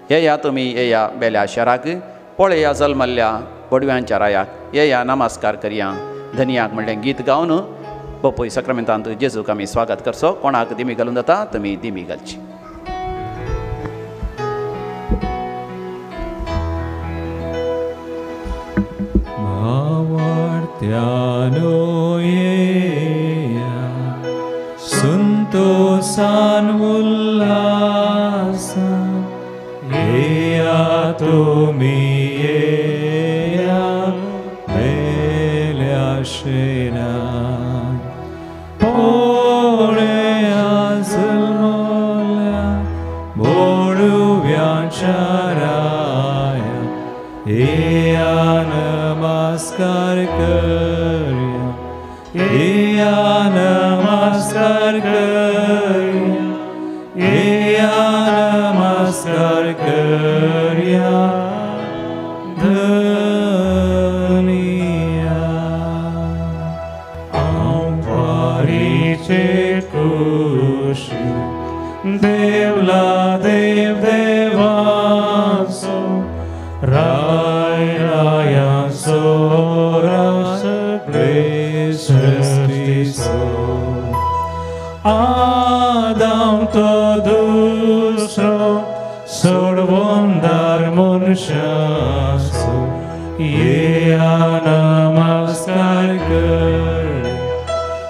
येया तुमी येया बेल्या शहराक पळया जल्मल्ल्या बडव्यांच्या रायाक येया नमस्कार करया धनियाक म्हणलें गीत गावन पपय सक्रामेंतांत जेजूक आमी स्वागत करचो. कोणाक दिमी घालून जाता तुमी दिमी घालची. भावार्थ्यानो येया संतोषान उल्हासान येया तुमी येया बेल्या शेरान पळया जल्मल्या बडव्यांच्या राया येया नमस्कार करया येया नमस्कार करया येया नमस्कार करया धनिया आंपारीचे कुशी देवला देव देवांचो राय रायांचो सगळे सृष्टीचो आदाम तो दुसरो सोडवोंदार मनशाचो येया नमस्कार कर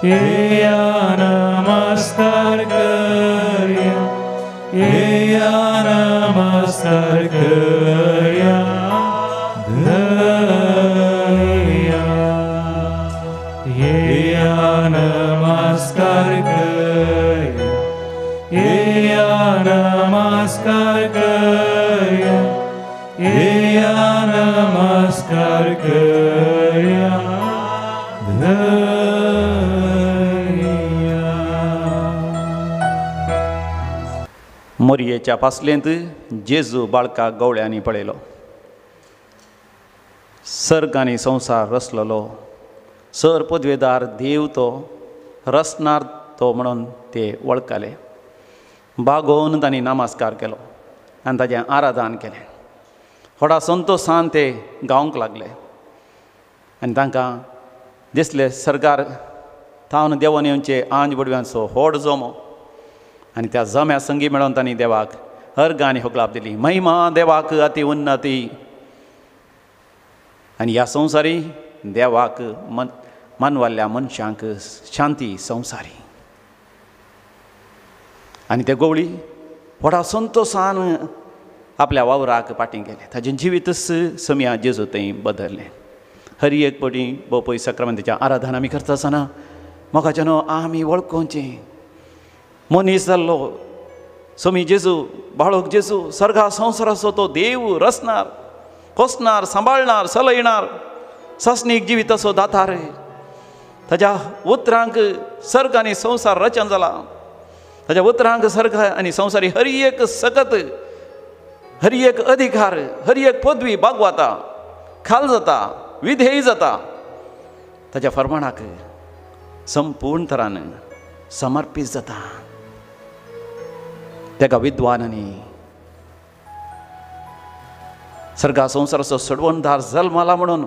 येया नमस्कार करया येया नमस्कार करया धनिया येया नमस्कार करया येया नमस्कार करया येया नमस्कार करया मोरयेच्या पासलेंत जेजू बाळकाक गवळ्यांनी पळयलो. सर्ग आनी संवसार रचलेलो सर पदवेदार देव तो रचणार तो म्हणून ते वळखले. बागोवन तांणी नमस्कार केलो आनी ताचें आराधन केलें. व्हडा संतोशान ते गावंक लागले आनी तांकां दिसलें सर्गार थावन देवन येवचे आंज बडव्यांचो व्हड जोमो आनी त्या जम्या संगी मेळोवन तांणी देवाक अर्घ आनी होगलाप दिली. महिमा देवाक अति उन्नती आनी ह्या संवसारी देवाक मानवाल्ल्या मनशांक शांती संवसारी. आनी ते गवळी व्हडा संतोशान आपल्या वावराक फाटीं गेले. ताचें जिवीतच समिया जेजू थंय बदल्लें. हरी एक पटी बोपय सक्रामेंताचें आराधन आमी करता आसतना मोगाच्यान आमी वळखोवचें मनीस जाल्लो समी जेजू बाळक जेजू सर्गा संवसाराचो तो देव रचणार पोसणार सांबाळणार सलयणार सस्नीक जिविताचो दातार. ताच्या उतरांक सर्ग आनी संवसार रचन जाला. ताच्या उतरांक सर्ग आनी संवसारी हरी एक सकत हरी एक अधिकार हरी एक पदवी बागवाता खाल जाता विधेय जाता. ताच्या फर्माणाक संपूर्ण तरान समर्पीत जाता. तेका विद्वानांनी सर्गा संवसाराचो सोडवणदार जल्माला म्हणून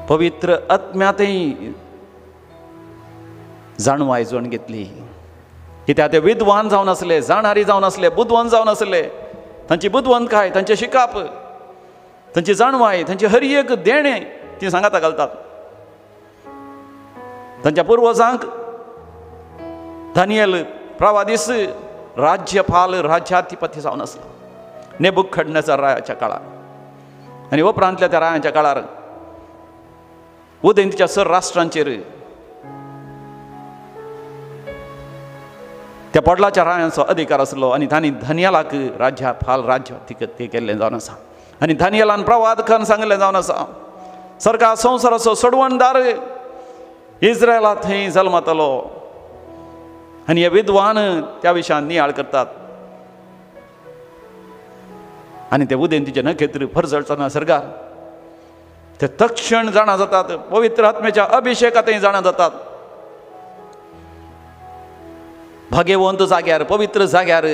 पवित्र आत्म्यातय जाणवाय जोड घेतली. कित्याक ते विद्वान जावन आसले जाणारी जावन आसले बुद्धवंत जावन आसले. तांची बुद्धवंतकाय तांचे शिकाप तांची जाणवाय तांची हरी एक देणे ती सांगाता घालतात. तांच्या पुर्वजांक दानियल प्रवादीस राज्यपाल राज्याधिपती जावन आसलो नेबुखडनेझर रायाच्या काळार आनी उपरांतल्या त्या रायाच्या काळार उदेंतीच्या सर राष्ट्रांचेर त्या पडलाच्या रायांचो अधिकार आसलो आनी तांणी दानियेलाक राज्यपाल राज्याधिपती केल्लें जावन आसा. आनी दानियेलान प्रवाद करून सांगलें जावन आसा सर्गा संवसाराचो सोडवणदार इस्रायला थंय जल्मतलो. आनी हे विद्वान त्या विशयान नियाळ करतात आनी ते उदेंतीचे नखेत्र फरजळतना सर्गार ते तक्षण जाणा जातात. पवित्र आत्म्याच्या अभिषेकांतय जाणा जातात. भाग्यवंत जाग्यार पवित्र जाग्यार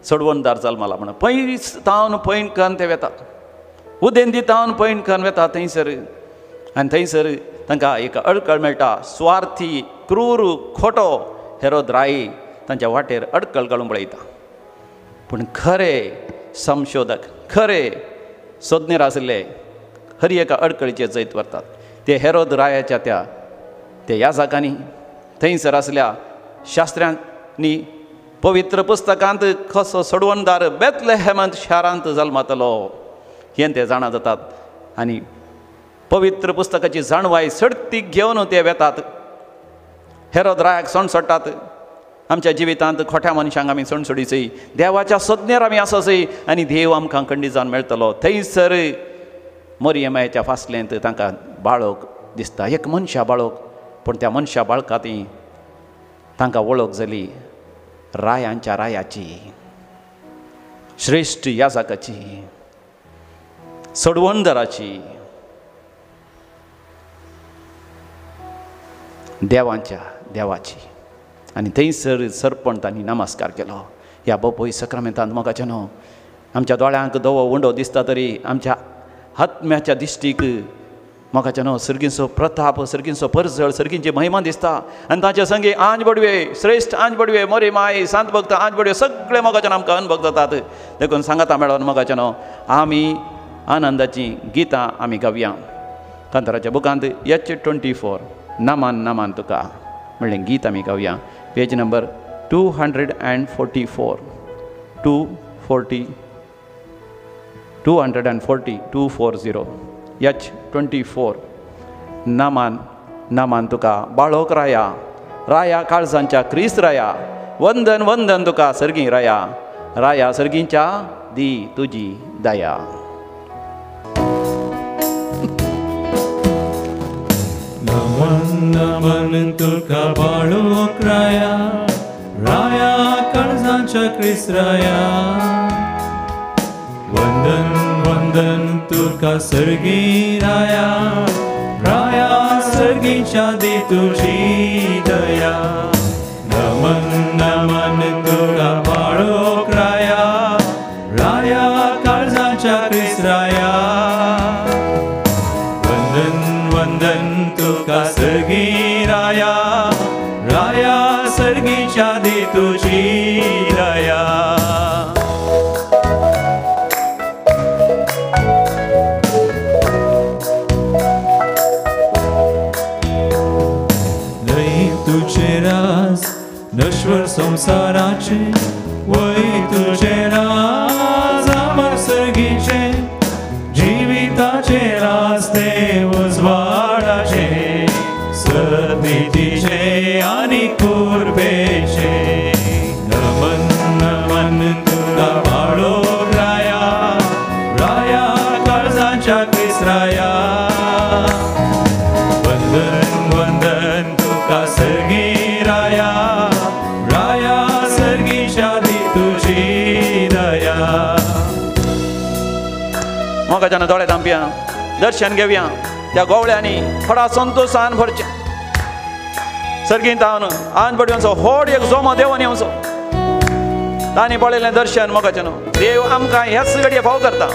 सोडवणदार जल्माला म्हणून पयस तावन पयण कन ते वेतात उदेंदी तावन पयण कन वेता थंयसर आनी थंयसर तांकां एक अडकळ मेळटा स्वार्थी क्रूर खोटो हेरोद राई तांच्या वाटेर अडकळ घालून पळयता पूण खरे संशोधक खरे सोदनेर आसले खरी एका अडकळीचेर जैत व्हरतात ते हेरोद रायाच्या त्या याजकांनी थंयसर आसल्या शास्त्रांनी पवित्र पुस्तकांत कसो सोडवणदार बेथलेहेमांत शारांत जल्मातलो हें ते जाणा जातात आनी पवित्र पुस्तकाची जाणवाय सर्तीक घेवन ते वेतात हेरोद रायाक सण सोडटात आमच्या जिवितांत खोट्या मनशांक आमी सण सोडिचय देवाच्या सज्ञेर आमी आसोचय आनी देव आमकां खंडीत जावन मेळटलो थंयसर मोरयेमायेच्या फासलेंत तांकां बाळोक दिसता एक मनशा बाळोक पूण त्या मनशा बाळकांती तांकां वळख जाली रायांच्या रायाची श्रेश्ठ याजकाची सोडवणदाराची देवांच्या देवाची आनी थंयसर सरपण तांणी नमस्कार केलो ह्या बोपय सक्रामेंतांत मोगाचे न्हू आमच्या दोळ्यांक दवो उंडो दिसता तरी आमच्या आत्म्याच्या दिश्टीक मोगाचे न्हू सर्गींचो प्रताप सर्गींचो परजळ सर्गींची महिमा दिसता आनी ताचे संगी आंज बडवे श्रेश्ठ आंज बडवे मोरी माय सांत भक्त आंज बडवे सगळे मोगाच्यान आमकां अनुभव जातात देखून सांगाता मेळोन मोगाचे न्हू आमी आनंदाची गितां आमी गावया कांताराच्या बुकांत H24 नमान नमान तुका म्हणलें गीत आमी गावया पेज नंबर 244 240 H24 नमान नमान तुका बाळोक राया राया काळजांच्या क्रिस्त राया वंदन वंदन तुका सर्गी राया राया सर्गींच्या दी तुजी दया नमन नमन तुका बाळोक राया राया काळजांच्या क्रिस्त राया वंदन वंदन तुका सर्गी राया राया सर्गीच्या दी तुजी दया नमन नमन तुका बाळोक राया राया काळजांच्या क्रिस्त राया वंदन वंदन तुका सर्गी राया राया सर्गीच्या दी तुजी दया लई तुझे राज नश्वर संसाराचे वै तुझे राज अमर सर्गीचे जिविताचे रास्ते उजवाडाचे सतीचे आणि कुर्बेचे नमन नमन तुका बाळोक राया राया काळजांच्या क्रिस्त राया वंदन वंदन तुका सर्गी राया राया सर्गीच्या दी तुजी दया मोगाच्यान दोळे धांपया दर्शन घेवया त्या गोवळ्यांनी थोडा संतोषान भरचे सर्गींत हांव आंज बडयोचो व्हड एक जोमो देवान येवचो तांणी पळयलें दर्शन मोगाच्यान देव आमकां ह्याच घडये फाव करता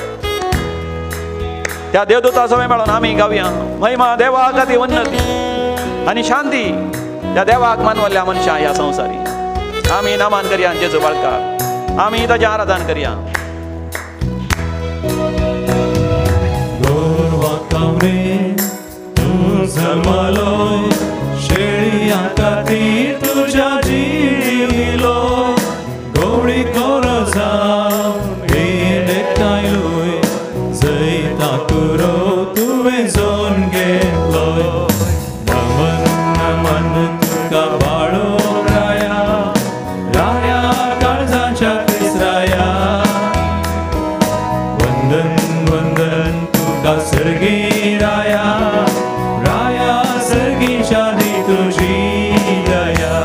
त्या देवदूता सगळे मेळोन आमी गावया महिमा देवा खातीर उन्नती आनी शांती त्या देवाक मानवल्ल्या मनशां ह्या संवसारी आमी नमान करया जेजू बाळकार आमी ताचें आराधन करया तू जन्मलो शेळिया खातीर तुझ्या जिलो गवळी कोरो जावन एकठांयलोय जैता कुरो तुवें जोन घेतलोय नमन नमन तुका बाळोक राया राया काळजांच्या क्रिस्त राया वंदन वंदन तुका सर्गी राया राया सर्गीच्या दी तुजी दया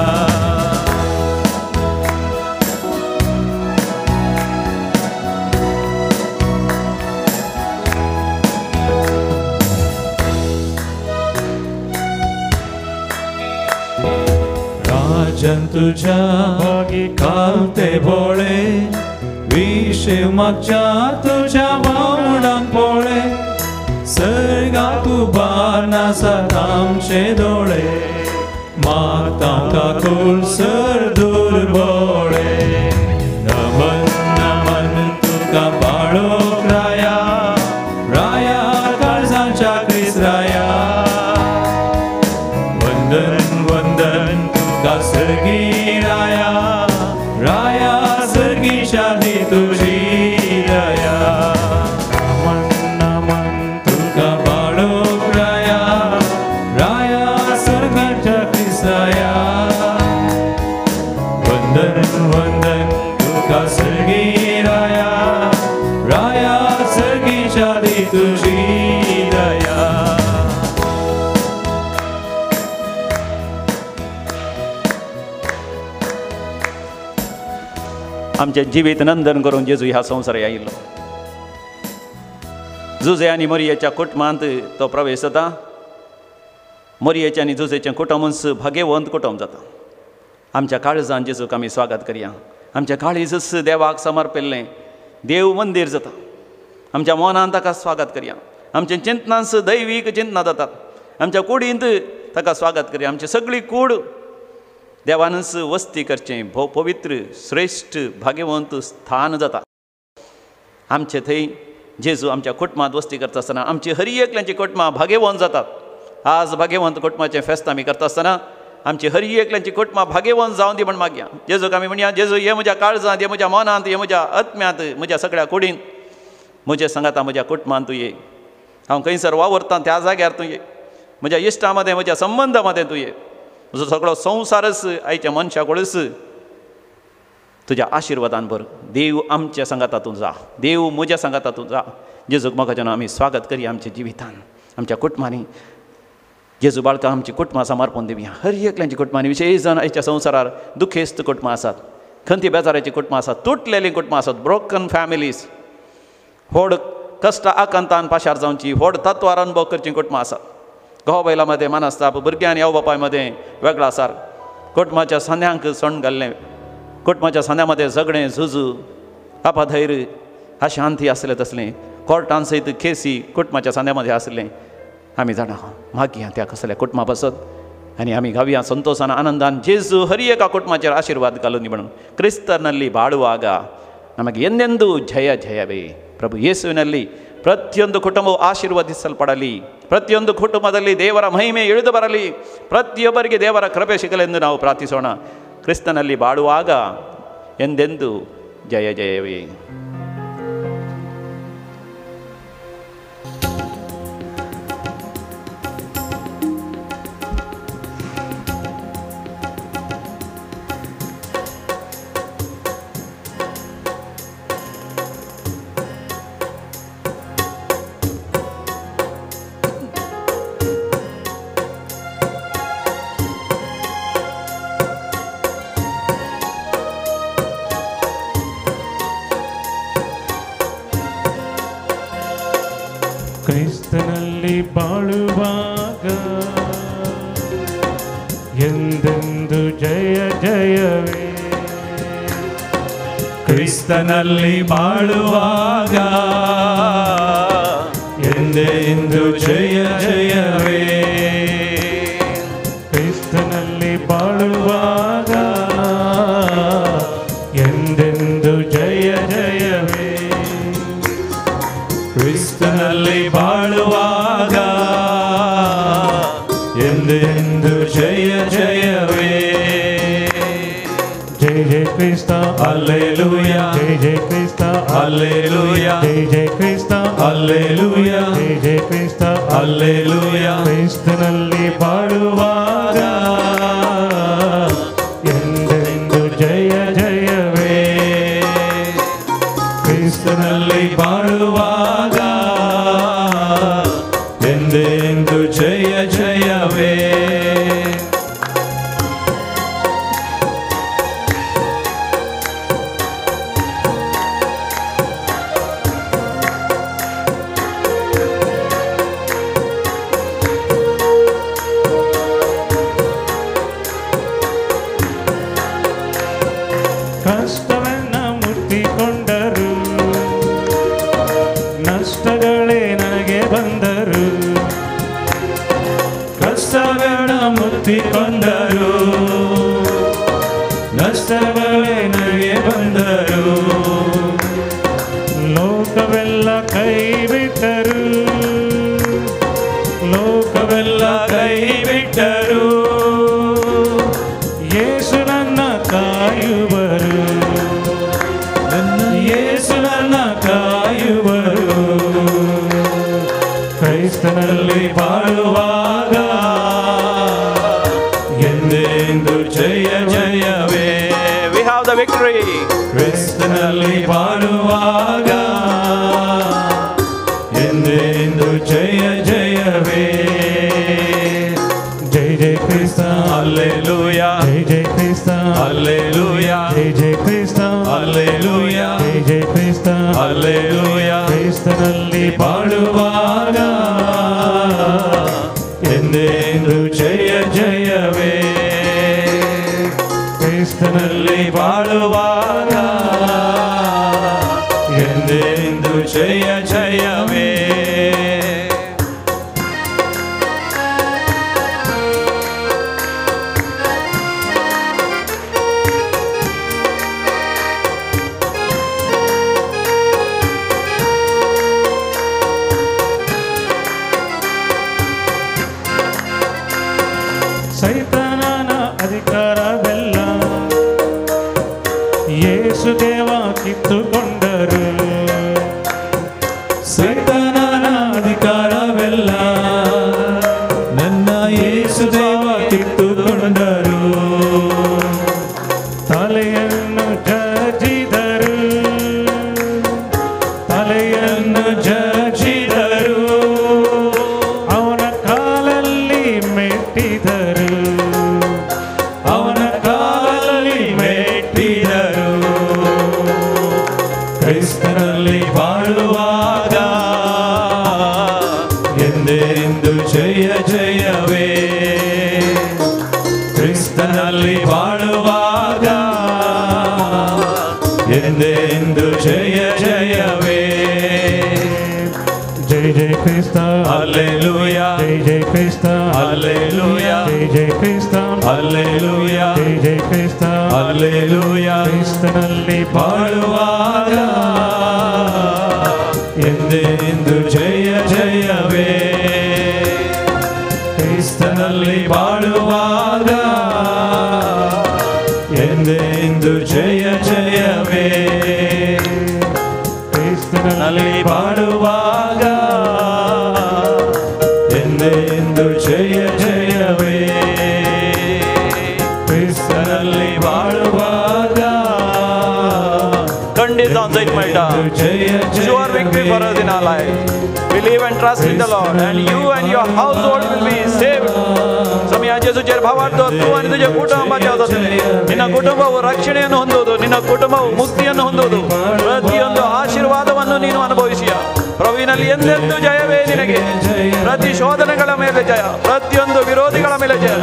राजन तुझ्या कालते भोळे विषय मागच्या तुझ्या वावडाक पोळे सर्गाक उबारनासात आमचे दोळे मागता काकूल सर दुर्बोळे नमन नमन तुका बाळोक राया राया काळजांच्या क्रिस्त राया वंदन वंदन तुका सर्गी राया राया सर्गी शादी तुझी दया नमन नमन तुका बाळोक राया राया सर्गाच्या क्रिस्त राया वंदन वंदन तुका सर्गी राया राया सर्गी शादी तुझी दया आमचे जिवीत नंदन करून जेजू ह्या संवसारात आयिल्लो जुजे आनी मोरयेच्या कुटुंबांत तो प्रवेश जाता मोरयेचें आनी जुजेचें कुटुंब भाग्यवंत कुटुंब जाता आमच्या काळजान जेजूक आमी स्वागत करया आमच्या काळीज देवाक समर्पिल्लें देव मंदीर जाता आमच्या मनान ताका स्वागत करया आमच्या चिंतनांस दैवीक चिंतनां जातात आमच्या कुडींत ताका स्वागत करया आमची सगळी कूड देवानच वस्ती करचें भोव पवित्र श्रेष्ठ भाग्यवंत स्थान जाता आमचे थंय जेजू आमच्या कुटुंबांत वस्ती करता आसतना आमची हर एकल्यांची कुटुंबां भाग्यवंत जातात आज भाग्यवंत कुटुंबाचें फेस्त आमी करता आसतना आमची हर एकल्यांची कुटुंबां भाग्यवंत जावन दी म्हण मागया जेजूक आमी म्हणया जेजू हे म्हज्या काळजांत हे म्हज्या मनांत हे म्हज्या आत्म्यांत म्हज्या सगळ्या कुडींत म्हजे सांगाता म्हज्या कुटुंबांत तूं ये हांव खंयसर वावरतां त्या जाग्यार तूं ये म्हज्या इश्टां मदें म्हज्या संबंदा मदें तूं ये म्हजो सगळो संवसारच आयच्या मनशाकडेच तुज्या आशिर्वादान भर देव आमच्या संगातातून जा देव म्हज्या संगातातून जा जेजूक म्हाका जेन्ना आमी स्वागत करया आमच्या जिवितान आमच्या कुटुंबांनी जेजू बाळकां आमची कुटुंबां समर्पण दिवया हर एकल्यांची कुटुंबांनी विशेश जावन आयच्या संवसारार दुखेस्त कुटुंबां आसात खंती बेजाराची कुटुंबां आसात तुटलेलीं कुटुंबां आसात ब्रोकन फॅमिलीज व्हड कश्ट आकांतान पाशार जावची व्हड तत्वार अनुभव करची कुटुंबां आसात घोव बायलां मदें मानासताप भुरग्यां आनी आवय बापाय मदें वेगळा आसार कुटुंबाच्या सांद्यांक सण घाल्लें कुटुंबाच्या सांद्यां मदें झगडें झुजू अपाधैर्य अशांती आसलें तसलें कोर्टान सयत केसी कुटुंबाच्या सांद्या मदें आसलें आमी जाणा मागया त्या कसल्या कुटुंबा पासत आनी आमी गावया संतोषान आनंदान जेजू हर एका कुटुंबाचेर आशिर्वाद घालून दी म्हणून क्रिस्तನಲ್ಲಿ ಬಾಳುವಾಗ ನಮಗೆ ಎಂದೆಂದೂ ಜಯ ಜಯವೇ ಪ್ರಭು ಯೇಸುವಿನಲ್ಲಿ ಪ್ರತಿಯೊಂದು ಕುಟುಂಬವು ಆಶೀರ್ವದಿಸಲ್ಪಡಲಿ ಪ್ರತಿಯೊಂದು ಕುಟುಂಬದಲ್ಲಿ ದೇವರ ಮಹಿಮೆ ಇಳಿದು ಬರಲಿ ಪ್ರತಿಯೊಬ್ಬರಿಗೆ ದೇವರ ಕೃಪೆ ಸಿಗಲೆಂದು ನಾವು ಪ್ರಾರ್ಥಿಸೋಣ ಕ್ರಿಸ್ತನಲ್ಲಿ ಬಾಳುವಾಗ ಎಂದೆಂದೂ ಜಯ ಜಯವೇ ಕ್ರಿಸ್ತನಲ್ಲಿ ಬಾಳುವಾಗ ಎಂದೆಂದು ಜಯ ಜಯವೇ ಕ್ರಿಸ್ತನಲ್ಲಿ ಬಾಳುವಾಗ ಎಂದೆಂದು ಜಯ ಜಯವೇ ಕ್ರಿಸ್ತನಲ್ಲಿ ಬಾಳುವಾಗ ಎಂದೆಂದು ಜಯ ಜಯವೇ ಕ್ರಿಸ್ತನಲ್ಲಿ ಬಾಳುವಾಗ ಎಂದೆಂದು ಜಯ ಜಯವೇ ಜಯ ಜಯ ಕ್ರಿಸ್ತ ಹಲ್ಲೆಲೂಯಾ ಜಯ ಜಯ ಕ್ರಿಸ್ತ ಹಲ್ಲೆಲೂಯಾ ಜಯ ಜಯ ಕ್ರಿಸ್ತ ಹಲ್ಲೆಲೂಯಾ ಜಯ ಜಯ ಕ್ರಿಸ್ತ ಹಲ್ಲೆಲೂಯಾ ಕ್ರಿಸ್ತನಲ್ಲಿ ಬಾಳುವಾಗ ಎಂದೆಂದು ಜಯ ಜಯವೇ ಕ್ರಿಸ್ತನಲ್ಲಿ ಬಾಳುವಾಗ ಎಂದೆಂದು ಜಯ ಜಯವೇ ಕಷ್ಟವನ್ನ ಮುಟ್ಟಿಕೊಂಡರೆ ಅಪ್ಪಿಕೊಂಡರು, ನಷ್ಟಗಳೇ ನನಗೆ ಬಂದರು, ಲೋಕವೆಲ್ಲ ಕೈ ಬಿಟ್ಟರು, ಲೋಕವೆಲ್ಲ ಕೈ ಬಿಟ್ಟರು, ಯೇಸು ನನ್ನ ಕಾಯುವರು, ನನ್ನ ಯೇಸು ನನ್ನ ಕಾಯುವರು. ಕ್ರೈಸ್ತನಲ್ಲಿ ಬಾಳುವಾಗ ಎಂದೆಂದು ಜಯ ಜಯವೇ. We have the victory. ಕ್ರಿಸ್ತನಲ್ಲಿ ಬಾಳುವಾಗ ಎಂದೆಂದು ಜಯ ಜಯವೇ. ಜೈ ಜೈ ಕ್ರಿಸ್ತ ಹಲ್ಲೆಲೂಯಾ, ಜೈ ಜೈ ಕ್ರಿಸ್ತ ಹಲ್ಲೆಲೂಯಾ, ಜೈ ಜೈ ಕ್ರಿಸ್ತ ಹಲ್ಲೆಲೂಯಾ, ಜೈ ಜೈ ಕ್ರಿಸ್ತ ಹಲ್ಲೆಲೂಯಾ. ಕ್ರಿಸ್ತನಲ್ಲಿ ಬಾಳುವಾಗ ಎಂದೆಂದು ಜಯ ಜಯವೇ. ಕ್ರಿಸ್ತನಲ್ಲಿ ಬಾಳುವಾಗ ಎಂದೆಂದು ಜಯ ಜಯವೇ. ಸೈತಾನನ ಅಧಿಕಾರವೆಲ್ಲ ಯೇಸು ದೇವ ಕಿತ್ತುಕೊಂಡರು, ಸೈತಾನನ ಅಧಿಕಾರವೆಲ್ಲ ನನ್ನ ಯೇಸು ದೇವ ಕಿತ್ತುಕೊಂಡರು. ತಲೆಯನ್ನು ಜಜ್ಜಿದರು, ತಲೆಯನ್ನು ಜಜ್ಜಿದರು, ಅವನ ಕಾಲಲ್ಲಿ ಮೆಟ್ಟಿದರು, ಅವನ ಕಾಲಲ್ಲಿ ಮೆಟ್ಟಿದರು. ಕ್ರಿಸ್ತನಲ್ಲಿ ಬಾಳುವಾಗ ಎಂದೆಂದು ಜಯ ಜಯವೇ. ಕ್ರಿಸ್ತನಲ್ಲಿ ಬಾಳುವಾಗ ಎಂದೆಂದು ಜಯ ಜಯವೇ. ಜೈ ಜೈ ಕ್ರಿಸ್ತ ಹಲ್ಲೆಲೂಯಾ, ಜೈ ಜೈ ಕ್ರಿಸ್ತ ಹಲ್ಲೆಲೂಯಾ, ಜೈ ಜೈ ಕ್ರಿಸ್ತ ಹಲ್ಲೆಲೂಯಾ, ಜೈ ಜೈ ಕ್ರಿಸ್ತ ಹಲ್ಲೆಲೂಯಾ. ಕ್ರಿಸ್ತನಲ್ಲಿ ಬಾಳುವಾಗ ಎಂದೆಂದು ಜಯ ಜಯವೇ. ಕ್ರಿಸ್ತನಲ್ಲಿ ಬಾಳುವಾಗ ಎಂದೆಂದು ಜಯ ಜಯವೇ. ಕ್ರಿಸ್ತನಲ್ಲಿ ಬಾಳುವಾಗ ಎಂದೆಂದು ಜಯ ಜಯವೇ. ಕ್ರಿಸ್ತನಲ್ಲಿ ಬಾಳುವಾಗ ಖಂಡಿತ Sure victory for us in our life. Believe and trust in the Lord, and you and your household will be saved. ಸಮಯ ಯೇಸು ಭಾವಾರ್ಥ ತೂ आणि तुझे ಕುಟುಂಬಕ್ಕೆ ನಿನ್ನ ಕುಟುಂಬವು ರಕ್ಷಣೆಯನ್ನು ಹೊಂದುವುದು, ನಿನ್ನ ಕುಟುಂಬವು ಮುಕ್ತಿಯನ್ನು ಹೊಂದುವುದು, ಪ್ರತಿಯೊಂದು ಆಶೀರ್ವಾದವನ್ನು ನೀನು ಅನುಭವಿಸಿಯ. ಪ್ರಭುವಿನಲ್ಲಿ ಎಂದೆಂದೂ ಜಯವೇ ನಿನಗೆ. ಪ್ರತಿ ಶೋಧನೆಗಳ ಮೇಲೆ ಜಯ, ಪ್ರತಿಯೊಂದು ವಿರೋಧಿಗಳ ಮೇಲೆ ಜಯ,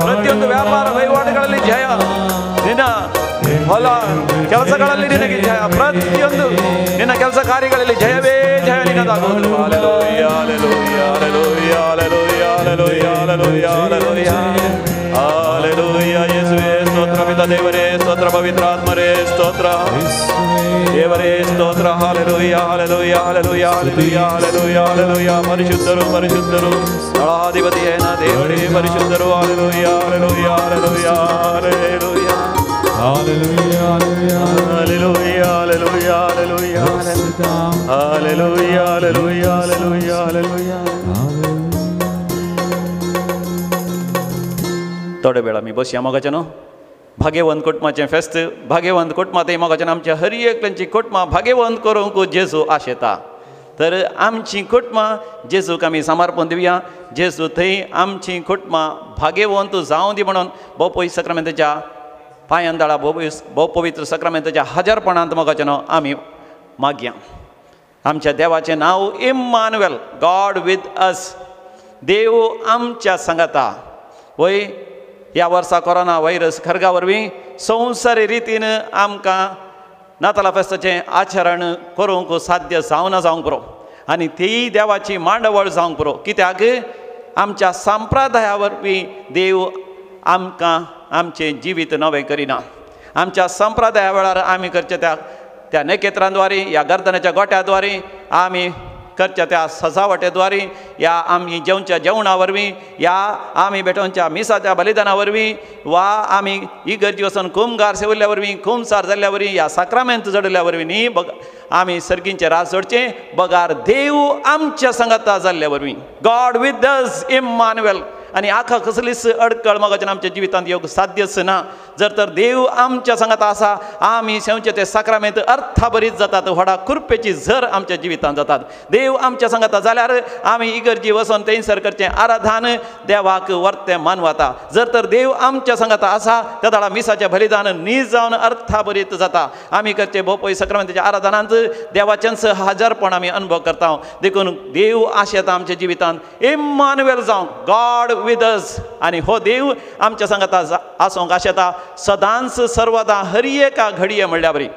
ಪ್ರತಿಯೊಂದು ವ್ಯಾಪಾರ ವಹಿವಾಟುಗಳಲ್ಲಿ ಜಯ, ನಿನ್ನ ಹೊಲ ಕೆಲಸಗಳಲ್ಲಿ ನಿನಗೆ ಜಯ, ಪ್ರತಿಯೊಂದು ನಿನ್ನ ಕೆಲಸ ಕಾರ್ಯಗಳಲ್ಲಿ ಜಯವೇ ಜಯ ನಿನ್ನದಾಗುವುದು. Hallelujah, hallelujah, hallelujah, hallelujah, hallelujah, hallelujah, hallelujah. ಯೇಸುವೇ ಸ್ತೋತ್ರ, ಪಿತ ದೇವರೇ ಸ್ತೋತ್ರ, ಪವಿತ್ರಾತ್ಮರೇ ಸ್ತೋತ್ರ, ದೇವರೇ ಸ್ತೋತ್ರ. Hallelujah, hallelujah, hallelujah, hallelujah, hallelujah, hallelujah. ಪರಿಶುದ್ಧರು ಪರಿಶುದ್ಧರು ದಳಾಧಿಪತಿಯೇನ ದೇವರೇ ಪರಿಶುದ್ಧರು. Hallelujah, hallelujah, hallelujah, hallelujah. Hallelujah, hallelujah, hallelujah, hallelujah, hallelujah, hallelujah, hallelujah, hallelujah. थोडे वेळा मी बसया मोगाच्यानो भाग्यवंत कुटुंबाचें फेस्त, भाग्यवंत कुटुंबां ते मोगाच्यान आमच्या हर एकल्यांची कुटुंबां भाग्यवंत करूंक जेजू आशेता. तर आमची कुटुंबां जेजूक आमी समर्पण दिवया. जेजू थंय आमची कुटुंबां भाग्यवंत जावं दी म्हणून बोपोई सक्रामेंताच्या पांयांदळा भोव पवित्र सक्रामेंताच्या हजारपणांत मोगाच्यानो आमी मागया. आमच्या देवाचें नांव इम्मानुएल, गॉड विथ अस. देव आमच्या सांगाता. वय ह्या वर्सा कोरोना व्हायरस खरगा वरवीं संवसारी रितीन आमकां नाताला फेस्ताचें आचरण करूंक साध्य जावना जावंक पुरो, आनी तीय देवाची मांडवळ जावंक पुरो. कित्याक आमच्या संप्रदाया वरवीं देव आमकां आमचें जिवीत नवें करिना. आमच्या संप्रदाया वेळार आमी करचे त्या नखेत्रांद्वारे, ह्या गर्दनाच्या गोट्याद्वारे, आमी करच्या त्या सजावटेद्वारे, या आमी जेवच्या जेवणा वरवीं, या आमी भेटोवच्या मिसाच्या बलिदाना वरवीं, वा आमी इगर्जी वचून कुमगार सेविल्ल्या वरवीं, कुमसार जाल्ल्या वरवीं, ह्या साक्रामेंत जडल्या वरवीं न्ही, आमी सर्गींचें रास जोडचें. बगार देव आमच्या संगता जाल्ल्या वरवीं, गॉड विथ अस, इम्मानुएल. आनी आखा कसलीच अडकळ मोगाच्यान आमच्या जिवितांत येवंक साध्यच ना. जर तर देव आमच्या सांगात आसा, आमी सेवचे ते साक्रामेंत अर्था बरीत जातात, व्हडा कृपेची झर आमच्या जिवितांत जातात. देव आमच्या सांगात जाल्यार आमी इगर्जी वचोन थंयसर करचें आराधन देवाक वर्तें मानवता. जर तर देव आमच्या सांगात आसा, त्या दाडा मिसाचें बलिदान नीज जावन अर्था बरीत जाता. आमी करचे भोवपळी साक्रामेंताच्या आराधनांत देवाचेंच हजरपण आमी अनुभव करता. देखून देव आशेता आमच्या जिवितांत इम्मानुएल जावं, गॉड विथ अस. आनी हो देव आमच्या सांगात आसूंक आशेता सदांच सर्वदा हर एका घडये म्हणल्या बरी.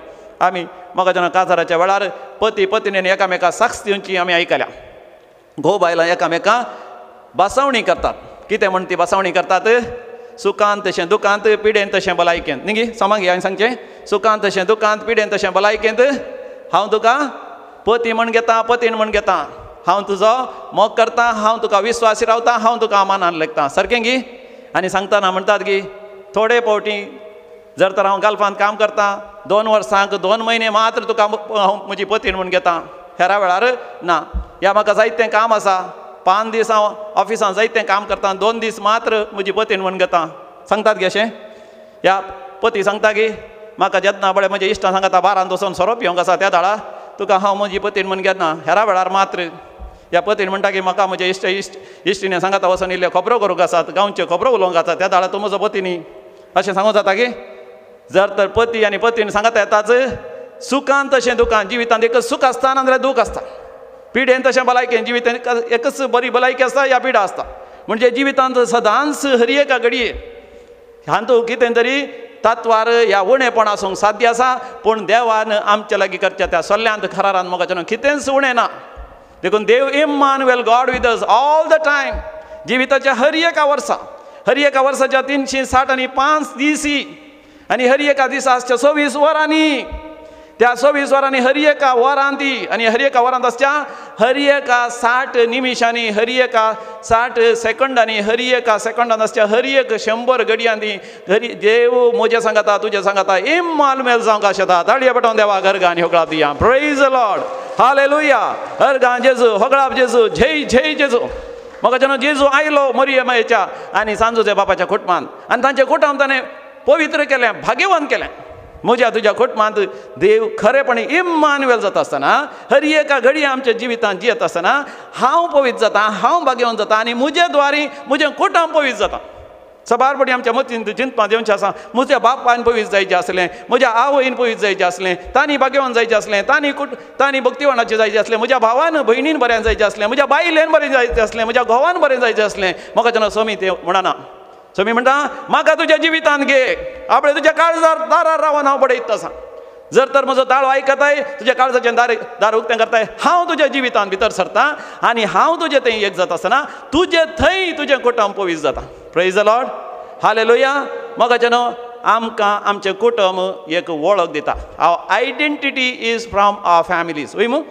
आमी मोगाच्या काजाराच्या वेळार पती पत्नीन एकामेका साक्ष दिवची आमी आयकल्या. घोव बायलां एकामेका बासावणी करतात. कितें म्हण ती बासावणी करतात? सुखांत तशें दुखांत, पिडेन तशें भलायकेंत. न्ही गे समांग हांवें सांगचें, सुखांत तशें दुखांत, पिडेन तशें भलायकेंत. हांव तुका पती म्हण घेता, पतीन म्हण घेता. हांव तुजो मोग करता, हांव तुका विस्वासी रावता, हांव तुका मानान लेखता. सारकें गी? आनी सांगतना म्हणटात गी, थोडे फावटी जर तर हांव गाल्फांत काम करता, 2 वर्सांक 2 म्हयने मात्र तुका हांव म्हजी पतीन म्हूण घेता, हेरा वेळार ना. ह्या म्हाका जायतें काम आसा, 5 दीस हांव ऑफिसांत जायतें काम करता, 2 दीस मात्र म्हजी पतीन म्हूण घेता. सांगतात गे अशें. ह्या पती सांगता गी, म्हाका जेन्ना बळे म्हज्या इश्टां सांगता बारान वचोन सोरो पिवंक आसा, त्या दाडा तुका हांव म्हजी पतीन म्हूण घेना, हेरा वेळार मात्र. ह्या पतीन म्हणटा की म्हाका म्हजे इश्टिणें सांगता वचोन इल्ले खबरो करूंक आसात, गांवच्यो खबरो उलोवंक आसात, त्या दाडा तूं म्हजो पती न्ही, अशें सांगूं जाता गे. जर तर पती आनी पतीन सांगता येताच, सुखांत तशें दुखांत, जिवितांत एकच सुख आसता नाजाल्यार दूख आसता. पिडेन तशें भलायकेन, जिवितांत एकच बरी भलायकी आसता या पिडा आसता. म्हणजे जिवितांत सदांच हर एका घडये हातूंत कितें तरी तत्वार ह्या उणेपण आसूंक साध्य आसा. पूण देवान आमच्या लागीं करच्या त्या सल्ल्यांत खरारान मोगाच्यान कितेंच उणें ना. देखून देव Emmanuel, God with us all the time. जिविताच्या हर एका वर्साच्या 365 दिसी आनी हर एका दिसाच्या 24 वरांनी, त्या 24 वरांनी हर एका वरांती आनी हर एका वरांत आसच्या हर एका 60 निमिशांनी, हर एका 60 सेकंदांनी, हर एका सेकंदांत आसच्या हर एक 100 घडयांनी देव म्हजे सांगता, तुजे सांगता इम्मानुएल जावंक आशेता. ताळये पटोवन देवा घरगांनी होगळाप दिया. Praise the Lord, hallelujah. हरगां जेजू, होगळाप जेजू, जय जय जेजू. म्हाका जेन्ना जेजू आयलो मरियमाच्या आनी सांजूच्या बापाच्या कुटुंबांत, आनी तांचें कुटुंब ताणें पवित्र केलें, भाग्यवान केलें. म्हज्या तुज्या कुटुंबांत देव खरेपणी इम्मानुएल जाता आसतना, हर एका घडी आमच्या जिवितांत जियेत आसतना हांव पवित्र जाता, हांव भाग्यवान जाता, आनी म्हजे द्वारे म्हजें कुटुंब पवित्र जाता. सबारपणी आमच्या मतींत चिंतपां देवचें आसा, म्हज्या बापायन पवित्र जायचें आसलें, म्हज्या आवयन पवित्र जायचें आसलें, तांणी भाग्यवान जायचें आसलें, तांणी भक्तिवानाचें जायचें आसलें, म्हज्या भावान भयणीन बरें जायचें आसलें, म्हज्या बायलेन बरें जायचें आसलें, म्हज्या घोवान बरें जायचें आसलें. म्हाका जेन्ना स्वामी तें म्हणना, स्वामी म्हणटा म्हाका तुज्या जिवितांत घे, आपणे तुज्या काळजार दारार रावन हांव बडयत आसा. जर तर म्हजो ताळो आयकताय, तुज्या काळजाचें दार उक्तें करताय, हांव तुज्या जिवितांत भितर सरतां आनी हांव तुजें थंय एक जाता आसतना तुजें थंय तुजें कुटुंब पवित्र जाता. Praise the Lord, hallelujah. म्हाका न्हू आमकां आमचें कुटुंब एक वळख दिता. Our identity is from our families. वय मू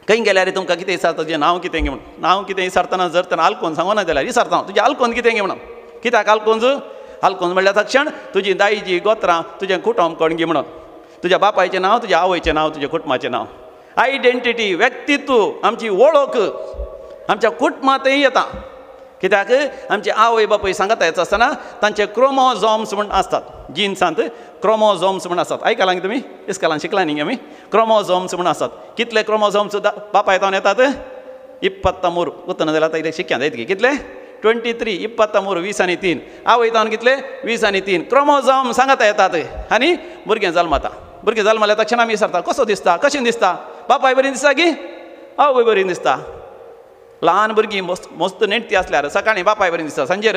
खंय गेल्यार तुमकां कितें विचारता, तुजें नांव कितें गे म्हणून. नांव कितें विचारतना जर तर आल्कोन सांगना जाल्यार विचारता तुजें आल्कोन कितें गे म्हणून. कित्याक आल्कोन्स म्हणल्यार तक्षण तुजी दायजी गोत्रां, तुजें कुटुंब कोण गे म्हणून. तुज्या बापायचें नांव, तुज्या आवयचें नांव, तुज्या कुटुंबाचें नांव. आयडेंटिटी, व्यक्तित्व, आमची वळख आमच्या कुटुंबांतय येता. कित्याक आमचे आवय बापूय सांगता येता आसतना तांचे क्रोमोझोम्स म्हूण आसतात. जिन्सांत क्रोमोझोम्स म्हूण आसतात. आयकलां तुमी? इस्कलान शिकला न्ही आमी. क्रोमोझोम्स म्हूण आसतात. कितले क्रोमोझोम्स बापाय तावन येतात? 23. उतना जाल्यार आतां शिक्क्यांत येत गे. कितले? 23, 23, 20 आनी 3. आवय तावन कितले? 20 आनी 3 क्रोमोझोम सांगता येतात. आनी भुरगें जल्मता. भुरगें जल्मल्या तक्षण आमी विचारता कसो दिसता, कशें दिसता. बापाय बरी दिसता की आवय बरी दिसता. ल्हान भुरगीं मस्त नेटती आसल्यार सकाळीं बापाय बरी दिसता, सांजेर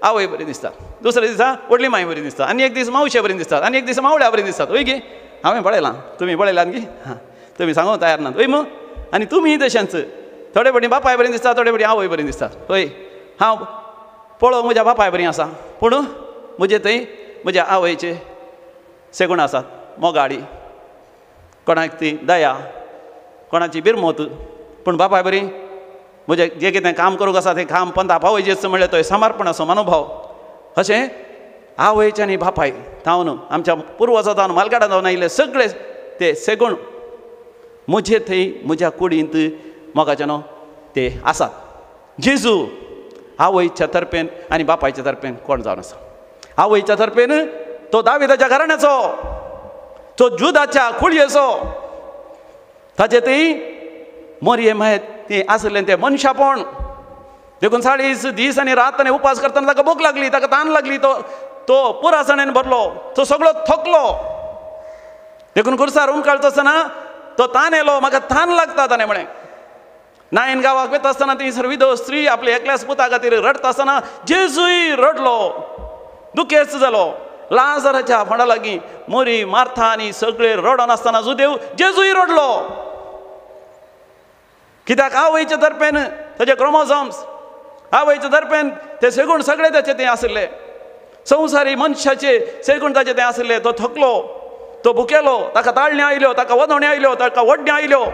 आवय बरी दिसता, दुसरे दिसा व्हडली माय बरी दिसता, आनी एक दीस मावशे बरी दिसतात, आनी एक दीस मावळ्या बरी दिसतात. वय गे हांवें पळयलां, तुमी पळयलां गी. हां तुमी सांगूंक तयार नात. वय मू आनी तुमी तशेंच थोडे फावटी बापाय बरी दिसता, थोडे फावटी आवय बरी दिसतात. वय हांव पळोवंक म्हज्या बापाय बरी आसा, पूण म्हजे थंय म्हज्या आवयचे सेगूण आसात, मोगाडी, कोणाक ती दया, कोणाची बिरमोत, पूण बापाय बरी म्हजें जें कितें काम करूंक आसा तें काम पंथा फावयचें म्हणल्यार तो समर्पणाचो मनोभाव. अशें आवयचे आनी बापाय थावन आमच्या पुर्वजां जावन मालगाडा जावन आयिल्ले सगळे ते सेगूण म्हजे थंय म्हज्या कुडींत मोगाच्यान ते आसात. जेजू आवयच्या तर्फेन आनी बापायच्या तर्फेन कोण जावन आसा. आवयच्या तर्फेन तो दाविदाच्या घराण्याचो, तो जुदाच्या कुळयेचो, ताचे थंय मरियम ती आसलें तें मनशापण. देखून 40 दीस आनी रात ताणें उपास करतना ताका भूक लागली, ताका तान लागली, तो पुरासणेन भरलो, तो सगळो थकलो. देखून खुर्सार उमकाळता आसतना तो तान येलो, म्हाका तान लागता ताणें म्हळें. नायन गांवाक वता आसतना ती विधव स्त्री आपल्या एकल्याच पुता खातीर रडता आसतना जेजूय रडलो, दुखेस्त जालो. लाजराच्या फोंडा लागीं मोरी मार्था आनी सगळे रडोन आसतना जुदेव जेजूय रडलो. कित्याक आवयच्या तर्फेन ताचे क्रोमोझोम्स, आवयच्या तर्फेन ते सेगूण सगळे ताचे तें आसले, संवसारी मनशाचे सेगूण ताचे तें आसले. तो थकलो, तो भुकेलो, ताका ताळण्यो आयल्यो, ताका वदोण्यो आयल्यो, ताका वडण्यो आयल्यो.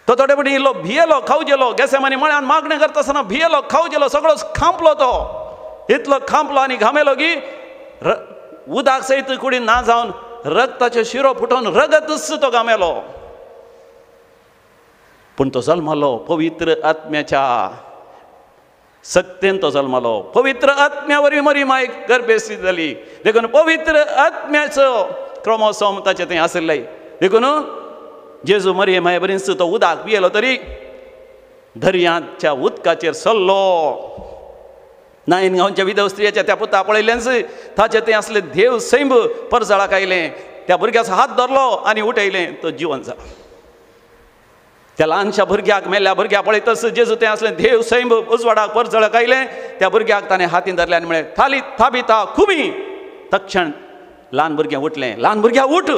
तो थोडे पटी इल्लो भियेलो, खावजेलो, गेसेमानी मळ्यान मागणें करता आसतना भियेलो, खावजेलो, सगळो खांपलो. तो इतलो खांपलो आनी घामेलो की उदक सयत कुडीन ना जावन रगताच्यो शिरो फुटोवन रगतच तो घामेलो. पूण तो जल्मलो पवित्र आत्म्याच्या सक्तेन तो जल्मलो. पवित्र आत्म्या वरवीं मरी मायक गर्भेस्ती जाली. देखून पवित्र आत्म्याचो क्रोमोसोम ताचे थंय आसले. देखून जेजू मरिये माये बरींच तो उदक पियेलो तरी दर्याच्या उदकाचेर सरलो. नायन गांवच्या विधव स्त्रियेच्या त्या पुता पळयलेंच ताचे थंय असले देव सैंब परजळाक आयलें. त्या भुरग्याचो हात धरलो आनी उठयलें, तो जिवंत जाला. त्या ल्हानशा भुरग्याक, मेल्ल्या भुरग्याक पळयतच जेजू थंय असलें देव सैंब उजवाडाक परजळाक आयलें. त्या भुरग्याक ताणें हातीन धरलें आनी म्हळें थाली थाबिता कुमी. तक्षण ल्हान भुरगें उठलें. ल्हान भुरग्याक उठ.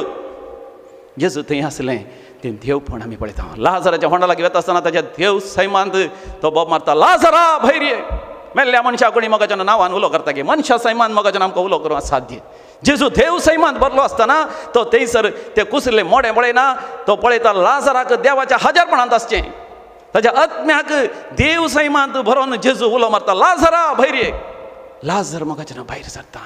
जेजू थंय आसलें तें देवपण आमी पळयता. लाजराच्या फोंडा लागीं वता आसतना ताच्या देव सैमांत तो बोब मारता, लाजरा भायर ये. मेल्ल्या मनशा कोणी मोगाच्या नांवान उलो करता गे, मनशा सैमान मोगाच्यान आमकां उलो करूंक साध्य. जेजू देव सैमांत भरलो आसतना तो थंयसर तें कुसलें मोडें पळयना. तो पळयता लाजराक देवाच्या हजरपणांत आसचें. ताच्या आत्म्याक देव सैमांत भरोवन जेजू उलो मारता, लाजरा भायर ये. लाजर मोगाच्यान भायर सरता.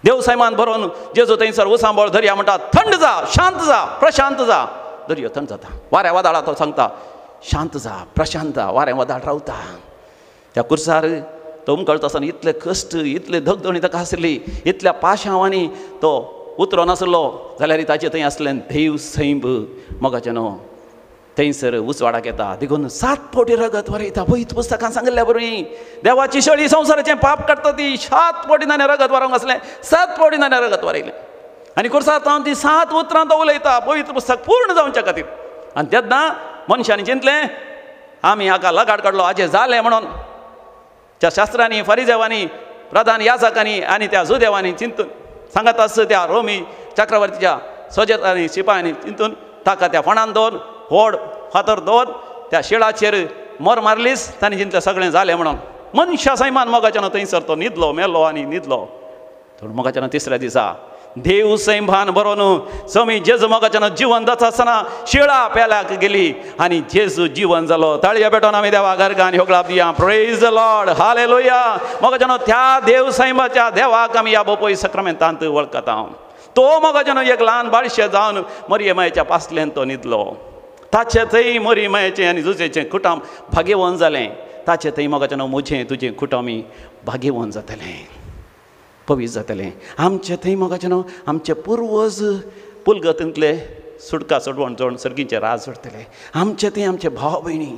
देव सैमांत भरोवन जेजू थंयसर उसांबळ दर्या म्हणटा थंड जा, शांत जा, प्रशांत जा. दर्यो थंड जाता. वाऱ्या वादळा तो सांगता शांत जा, प्रशांत जा. वारें वादळ रावता. त्या कुर्सार तो उमकळटा आसतना इतले कश्ट, इतले धगधणी ताका आसली, इतल्या पाशांवांनी तो उतरो नासलो जाल्यार ताचे थंय आसलें देव सैंब मोगाच्यान थंयसर उजवाडाक येता. देखून 7 फावटी रगत वरयता. पळयत पुस्तकांत सांगिल्ल्या बरोबर देवाची शळी संवसाराचें पाप काडटा ती 7 फावटी ताणें रगत वरोंक आसलें. 7 फावटी ताणें रगत वरयलें. आनी कुर्सार जावन ती 7 उतरां तो उलयता पवित्र पुस्तक पूर्ण जावच्या खातीर. आनी तेन्ना मनशांनी चिंतलें आमी हाका लगाड काडलो, हाजें जालें म्हणून. त्या शास्त्रांनी, फरिजेवांनी, प्रधान याजकांनी आनी त्या जुदेवांनी चिंतून सांगत आस त्या रोमी चक्रवर्तीच्या सोजेतांनी शिपायांनी चिंतून ताका त्या फोंडान दवर, व्हड फातर दवर, त्या शिळाचेर मोर मारलीस. तांणी चिंतलें सगळें जालें म्हणून. मनशा सैमान मोगाच्यान थंयसर तो न्हिदलो, मेलो आनी न्हिदलो. थोड मोगाच्यान तिसऱ्या दिसा देव सैंभान बरोवन स्वामी जेजू मोगाच्यान जिवन जाता आसतना शिळा पेल्याक गेली आनी जेजू जिवन जालो. ताळयो पेटोवन आमी देवा घरगान योगलाप दिया. Praise the Lord, hallelujah. मोगाच्यान त्या देव सैंबाच्या देवाक आमी ह्या बोपय सक्रामेंतांत वळखता. तो मोगाच्यान एक ल्हान बाळशें जावन मरियमायेच्या पासलेन तो न्हिदलो. ताचे थंय मरियमायेचें आनी जुजेचें कुटुंब भाग्यवन जालें. ताचे थंय मोगाच्यान म्हजें तुजें कुटुंब भाग्यवन जातलें, पवित्र जातलें. आमचे थंय मोगाच्यान आमचे पुर्वज पुलगतींतले सुटका सोडवण जोडून सर्गीचें राज सोडटले. आमचे थंय आमचे भाव भयणी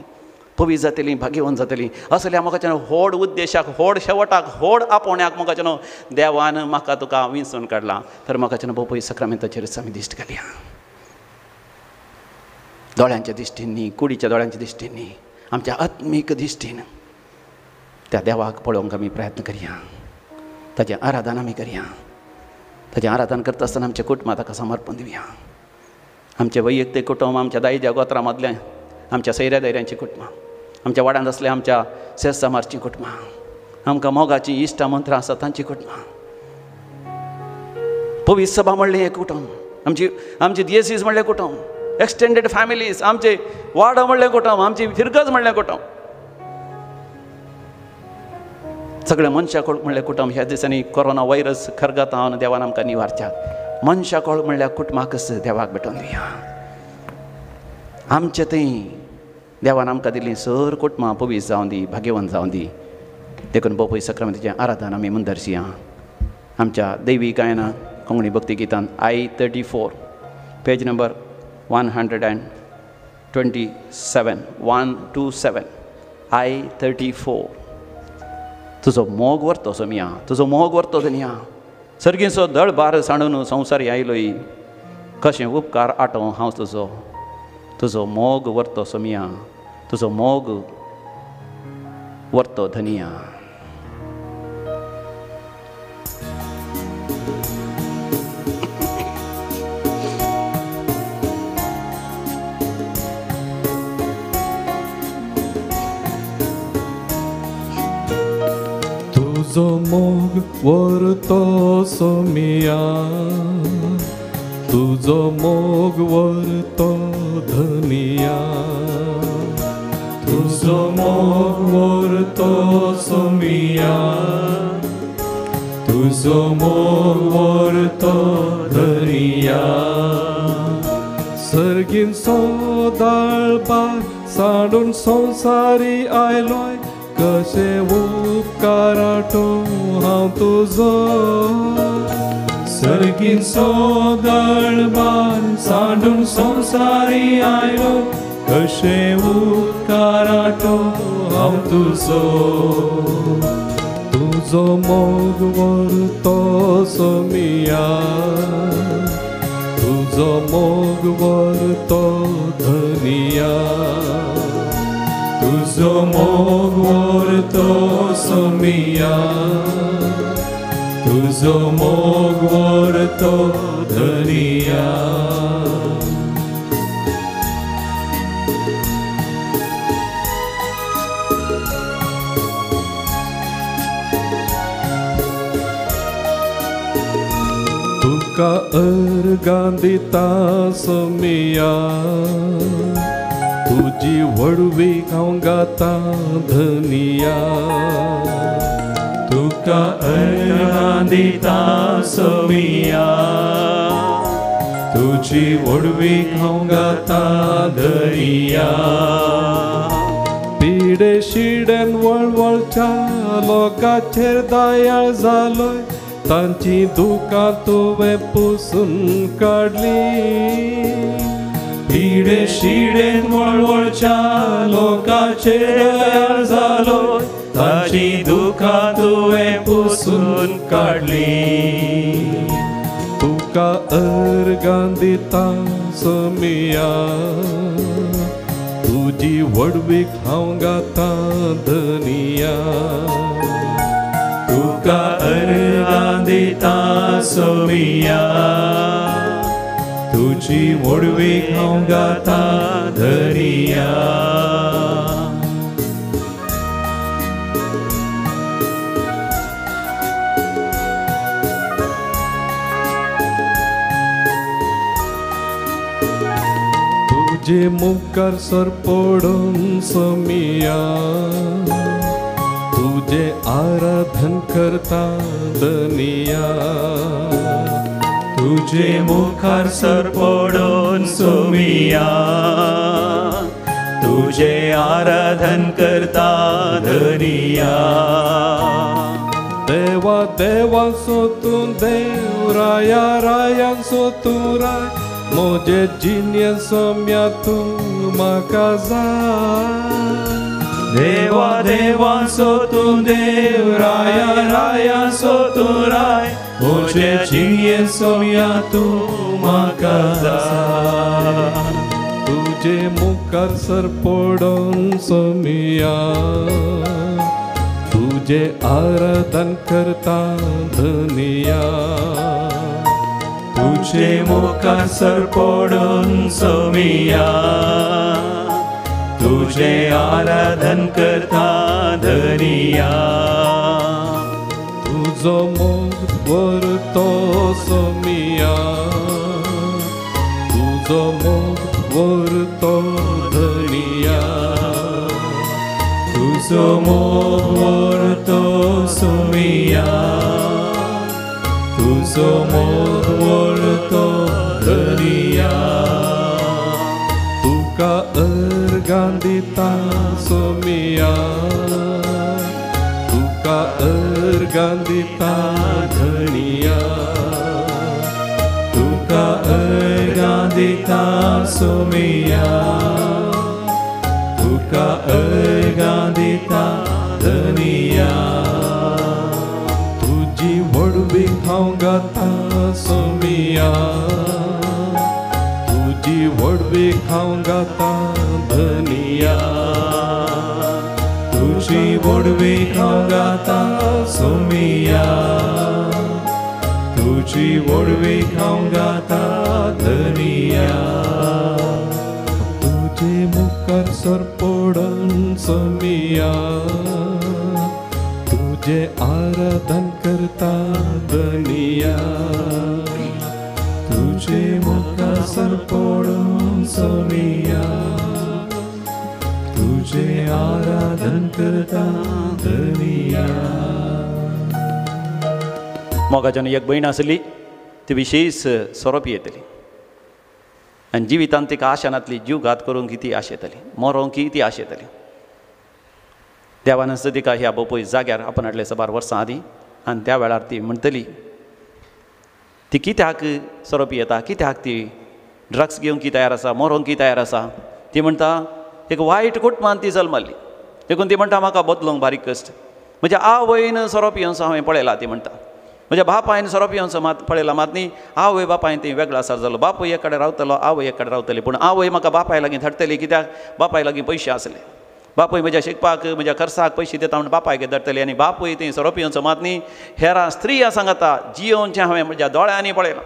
पवित्र जातलीं, भाग्यवन जातलीं. असल्या मोगाच्यान व्हड उद्देशाक, व्हड शेवटाक, व्हड आपोवण्याक मोगाच्यान देवान म्हाका तुका विंचून काडलां. तर मोगाच्यान बोपय सक्रामेंताचेरच आमी दिश्ट घालया. दोळ्यांच्या दिश्टींनी, कुडीच्या दोळ्यांच्या दिश्टींनी, आमच्या आत्मीक दिश्टीन त्या देवाक पळोवंक आमी प्रयत्न करया. ताचें आराधन आमी करया. ताचें आराधन करता आसतना आमच्या कुटुंबाक ताका समर्पण दिवया. आमचें वैयक्तीक कुटुंब, आमच्या दायजा गोत्रा मदलें, आमच्या सैऱ्या दैऱ्यांचीं कुटुंबां, आमच्या वाड्यांत आसल्या आमच्या सेज समाजचीं कुटुंबां, आमकां मोगाची इश्टा मंत्रां आसा तांची कुटुंबां. पवित्र सभा म्हणलें हें कुटुंब, आमची दियेसीस म्हणलें कुटुंब, एक्सटेंडेड फॅमिलीज, आमचे वाडो म्हणलें कुटुंब, आमची फिरगज म्हणलें कुटुंब, सगळे मनशाकोळ म्हणलें कुटुंब. ह्या दिसांनी कोरोना व्हायरस खरगतावन देवान आमकां निवारच्याक मनशाकोळ म्हणल्या कुटुंबाकच देवाक भेटोवन दिया. आमचे थंय देवान आमकां दिल्लीं सर कुटुंबां पवित्र जावं दी, भाग्यवंत जावं दी. देखून बोपय सक्रामेंताचें आराधन आमी मुंदरशी आमच्या दैवी गायनां कोंकणी भक्ती गितान I-34 पेज नंबर 127 I-34. तुजो मोग व्हरतो सोमिया, तुजो मोग व्हरतो दुनिया. सर्गीचो दळ बार सांडून संवसारी आयलोय, कशें उपकार आटो हांव तुजो मोग व्हरतो सोमिया, तुजो मोग व्हरतो धनिया. तुजो मोग व्हरतो सोमिया, तुजो मोग व्हरतो धनिया. तुजो मोग व्हरतो सोमिया, तुजो मोग व्हरतो धनिया. सर्गीन सोदाळबार सांडून संवसारी आयलोय, कशें उपकाराटो हांव तुजो. सर्गीन सोदळबार सांडून संवसारी आयलो, कशें उपकाराटो हांव तुजो. तुजो मोग व्हरतो सोमिया, तुजो मोग व्हरतो धनिया. तुजो मोग व्हरतो सोमिया, तुजो मोग व्हरतो धनिया. तुका अर्गां दिता सोमिया, तुजी वडवी हांव गाता धनिया. तुका अर्गां दिता सोमिया, तुजी वडवी हांव गाता धनिया. पिडे शिडेन वळवळच्या लोकांचेर दयाळ जालोय, तांची दुकां तुवें पुसून काडली. पिडे शिडेन वळवळच्या लोकांचेर दयाळ जालोय, तांची दुकां तुवें पुसून काडली. तुका अर्गां दिता सोमिया, तुजी वडवीक हांव गाता धनिया. तुका अर्गां दिता सोमिया, तुजी वडवीक हांव गाता धनिया. तुजे मुखार सर पडून सोमिया, तुजे आराधन करता धनिया. तुजे मुखार सर पडून सोमिया, तुजे आराधन करता धनिया. देवा देवा सोतून देव, राया राया सोतून राय, मोजे जिन्य सोम्या तूं म्हाका जाय. देवा देवा सोतून देव, राया राया सोतून राय, मोजे जिन्य सोम्या तूं म्हाका जाय. तुजे मुखार सर पडून सोमिया, तुजे आराधन करता धनिया. तुजे मुखार सर पडून सोमिया, तुजे आराधन करता धनिया. तुझो मोग वरतो सोमिया तुझो मोग वरतो धनिया तुझो मोग वरतो सोमिया तुझो मोग वरतो धनिया तुका अर्गां दिता सोमिया तुका अर्गां दिता धनिया तुका अर्गां दिता सोमिया तुका अर्गां दिता धनिया तुझी वडवी खाऊं गाता सोमिया तुझी वडवी खाऊं गाता धनिया तुझी वडवी खाऊं गाता सोमिया तुझी वडवी खाऊं गाता धनिया तुझे मुखार सरपडन सोमिया तुझे आराधन करता धनिया तुझे मुखार सरपडन सोमिया तुझे आराधन करता धनिया मोगाच्यान एक भयण आसली ती विशेष सोरोप येतली आनी जिवितांत तिका आशा नासली जीव घात करूंक ती आश येतली मरोंक ती आश येतली देवान तिका ह्या पळय जाग्यार आपण हाडले 12 वर्सां आदीं आनी त्या वेळार ती म्हणटली ती कित्याक सोरोप येता कित्याक ती ड्रग्स घेवंक की तयार आसा मरोंक की तयार आसा ती म्हणटा एक वायट कुटुंबांत ती जल्मली देखून ती म्हणटा म्हाका बदलूंक बारीक कश्ट म्हज्या आवयन सोरोप येवंक हांवें पळयलां ती म्हणटा म्हज्या बापायन सोरोप येवंक मात पळयलां मात न्ही आवय बापायन ती वेगळो आसार जालो बापूय एक कडेन रावतलो आवय एक कडेन रावतली पूण आवय म्हाका बापाय लागीं धाडटली कित्याक बापाय लागीं पयशे आसले बापूय म्हज्या शिकपाक म्हज्या खर्चाक पयशे दिता म्हण बापायक धाडटली आनी बापूय ती सोरोप येवंचो मात न्ही हेरां स्त्रिया सांगता जियोवचें हांवें म्हज्या दोळ्यांनी पळयलां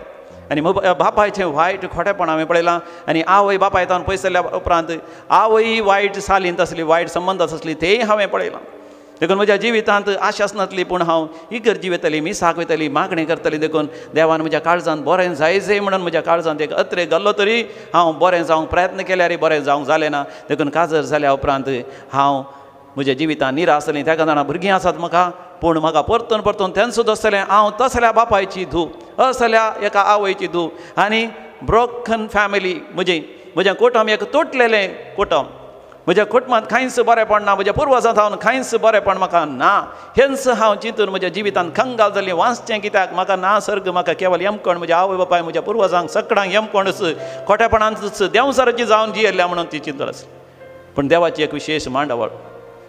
आनी बापायचें वायट खोटेपण हांवें पळयलां आनी आवय बापाय तावन पयसल्या उपरांत आवय वायट सालींत आसली वायट संबंदांत आसली तेंय हांवें पळयलां देखून म्हज्या जिवितांत आशाच नासली पूण हांव इगर वयतली मिसाक वयतली मागणी करतली देखून देवान म्हज्या काळजांत बरें जायचें म्हणून म्हज्या काळजांत एक अत्रे घाल्लो तरी हांव बरें जावंक प्रयत्न केल्यारय बरें जावंक जालें ना देखून काजर जाल्या उपरांत हांव म्हज्या जिवितांत निरासलें त्या कारणान भुरगीं आसात म्हाका पूण म्हाका परतून परतून तेंच आसतलें हांव तसल्या बापायची धूव असल्या एका आवयची धूव आनी ब्रोकन फॅमिली म्हजें कुटुंब एक तुटलेलें कुटुंब म्हज्या कुटुंबांत कांयच बरेंपण ना म्हज्या पुर्वजांत हांव कांयच बरेंपण म्हाका ना हेंच हांव चिंतून म्हज्या जिवितांत कंगाल जाल्लीं वाचचें कित्याक म्हाका ना सर्ग म्हाका केवल येमकोण म्हज्या आवय बापाय म्हज्या पुर्वजांक सगळ्यांक येमकोणच खोटेपणांतच देंवसराची जावन जियेल्या म्हणून ती चिंतत आसली पूण देवाची एक विशेश मांडावळ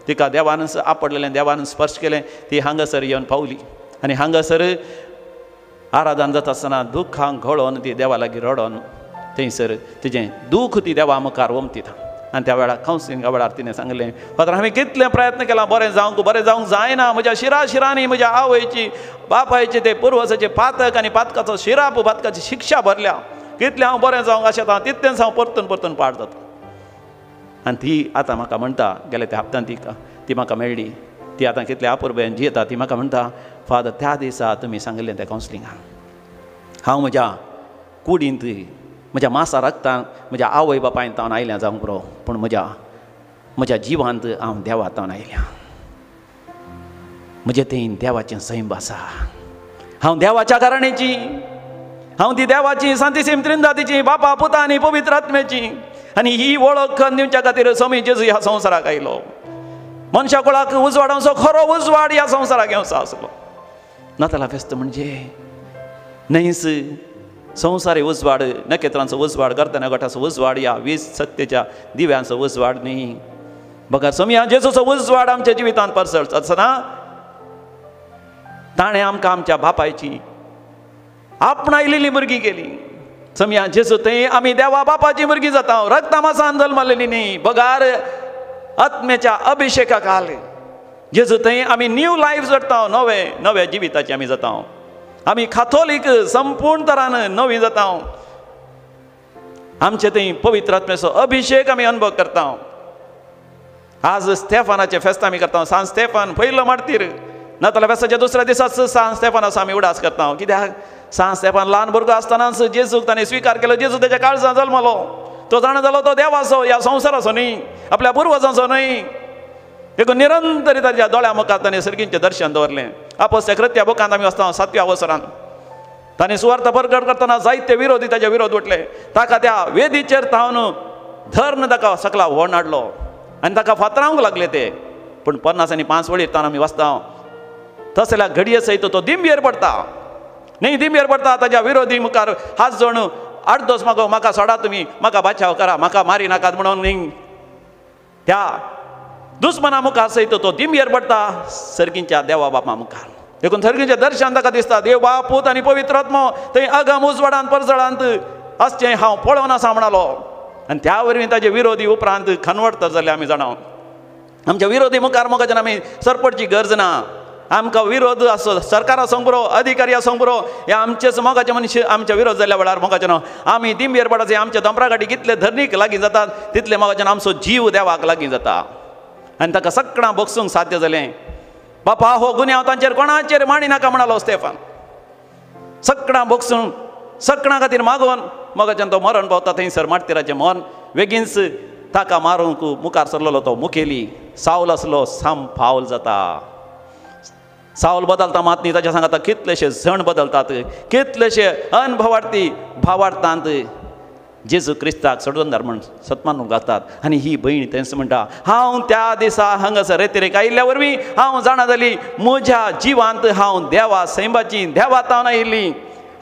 तिका देवान आपडलेलें देवान स्पर्श केलें ती हांगासर येवन पावली आनी हांगासर आराधन जाता आसतना दुखांक घोळोवन ती देवा लागीं रडोन थंयसर तिजें दूख ती देवा मुखार वमतीता आनी त्या वेळार कावन्सिलिंगा वेळार तिणें सांगलें फादर हांवें कितलें प्रयत्न केला बरें जावंक जायना म्हज्या शिराशिरांनी म्हज्या आवयची बापायचे ते पुर्वजाचे पातक आनी पातकाचो शिराप पातकाची शिक्षा भरल्या कितलें हांव बरें जावंक अशें तितलेंच हांव परतून परतून पाड जाता आनी ती आतां म्हाका म्हणटा गेल्या त्या हप्त्यान ती म्हाका मेळ्ळी ती आतां कितले आपुरबेन जियेता ती म्हाका म्हणटा फादर त्या दिसा तुमी सांगलें त्या कावन्सिलिंगान हांव म्हज्या कुडींत म्हज्या मासा रक्तान म्हज्या आवय बापायन तावन आयल्यां जावंक पुरो पूण म्हज्या जिवांत हांव देवा तावन आयल्यां म्हजें तें देवाचें सैम आसा हांव देवाच्या कारणेची हांव ती देवाची सांतीसीम त्रिंदातीची बापा पुता आनी पवित्र आत्म्याची आनी ही वळख दिवच्या खातीर स्वामी जेजू ह्या संवसाराक आयलो मनशा कुळाक उजवाडांचो खरो उजवाड ह्या संवसाराक येवचो आसलो नातालां फेस्त म्हणजे न्हयच संवसारी उजवाड नखेत्रांचो उजवाड गर्दना गटाचो उजवाड या 20 सत्तेच्या दिव्यांचो उजवाड न्ही बघा स्वामी जेजूचो उजवाड आमच्या जिवितांत पसरत आसतना ताणें आमकां आमच्या बापायची आपणायलेली भुरगीं केली स्वामी जेजू थंय आमी देवा बापाची भुरगीं जाता रक्ता मासान जल्मलेली न्ही बगार आत्म्याच्या अभिशेकाक जेजू थंय आमी न्यू लायफ जगता नवे जिविताची आमी जाता आमी काथोलीक संपूर्ण तरान नवी जाता आमचे थंय पवित्र आत्म्याचो अभिशेक आमी अनुभव करता आज स्टेफानाचे फेस्त आमी करता सांत स्टेफान पयलो मार्तीर नाताला वेसाच्या दुसऱ्या दिसाच सान स्तेफानाचो आमी उडास करता. कित्याक सान स्तेफान ल्हान भुरगो आसतनाच जेजूक ताणें स्विकार केलो. जेजू तेच्या काळजांत जल्मलो. तो जाणा जालो तो देवाचो, ह्या संवसाराचो न्ही, आपल्या पुर्वजांचो न्हय. देखून निरंतर ताच्या दोळ्या मुखार ताणें सर्गींचें दर्शन दवरलें. आपोस्तल्या कृत्या बुकांत आमी वाचता 7व्या वर्सांत ताणें सुवार्थ प्रकट करतना जायते विरोधी ताच्या विरोध उठले. ताका त्या वेदीचेर थावन धर्न ताका सकला व्हड हाडलो आनी ताका फातरावंक लागले ते. पूण 50 आनी 5 वळीर आमी वाचता तसल्या घडये सयत तो दिंबयेर पडटा. न्ही दिंबयेर पडटा. ताच्या विरोधी मुखार हात जोडून आडदोस मागो, म्हाका सोडा तुमी, म्हाका बाचाव करा, म्हाका मारी नाकात म्हणून न्ही. त्या दुस्मना मुखार सयत तो दिंबयेर पडटा सर्गींच्या देवा बापा मुखार. देखून सर्गींचें दर्शन ताका दिसता. देव बाप, पूत आनी पवित्र आत्मो थंय अगम उजवाडांत परजळांत आसचें हांव पळोवन आसा म्हणलो. आनी त्या वरवीं ताजे विरोधी उपरांत खनवडत जाल्ले आमी जाणाव. आमच्या विरोधी मुखार मोगाच्यान आमी सरपडची गरज ना. आमकां विरोध आसो सरकारा संग बरो, अधिकारी संग बरो, हे आमचेच मोगाचे मनीस आमच्या विरोध जाल्ल्या वेळार मोगाच्यान आमी दिंबयेर पडचे. आमच्या दंपरागाटी कितले धरणीक लागीं जातात तितले मोगाच्यान आमचो जीव देवाक लागीं जाता. आनी ताका सगळां बोगसूंक साध्य जालें. बापा हो गुन्यांव तांचेर कोणाचेर मांडी नाका म्हणलो स्तेफान. सगळां बोगसून सगळां खातीर मागोवन मोगाच्यान तो मरण पावता थंयसर मार्तिराचें मन. बेगीनच ताका मारूंक मुखार सरलेलो तो मुखेली साऊल आसलो साम फावल जाता. साऊल बदलता मात न्ही, ताच्या सांगाता कितलेशे जण बदलतात. कितलेशे अनभवार्थी भावार्थांत जेजू क्रिस्ताक सोडून म्हण सत्मानूंक घालतात. आनी ही भयण तेंच म्हणटा, हांव त्या दिसा हांगासर रेतेरेक आयिल्ल्या वरवीं हांव जाणा जाली म्हज्या जिवांत हांव देवा सैंबाची देवातावन आयिल्ली.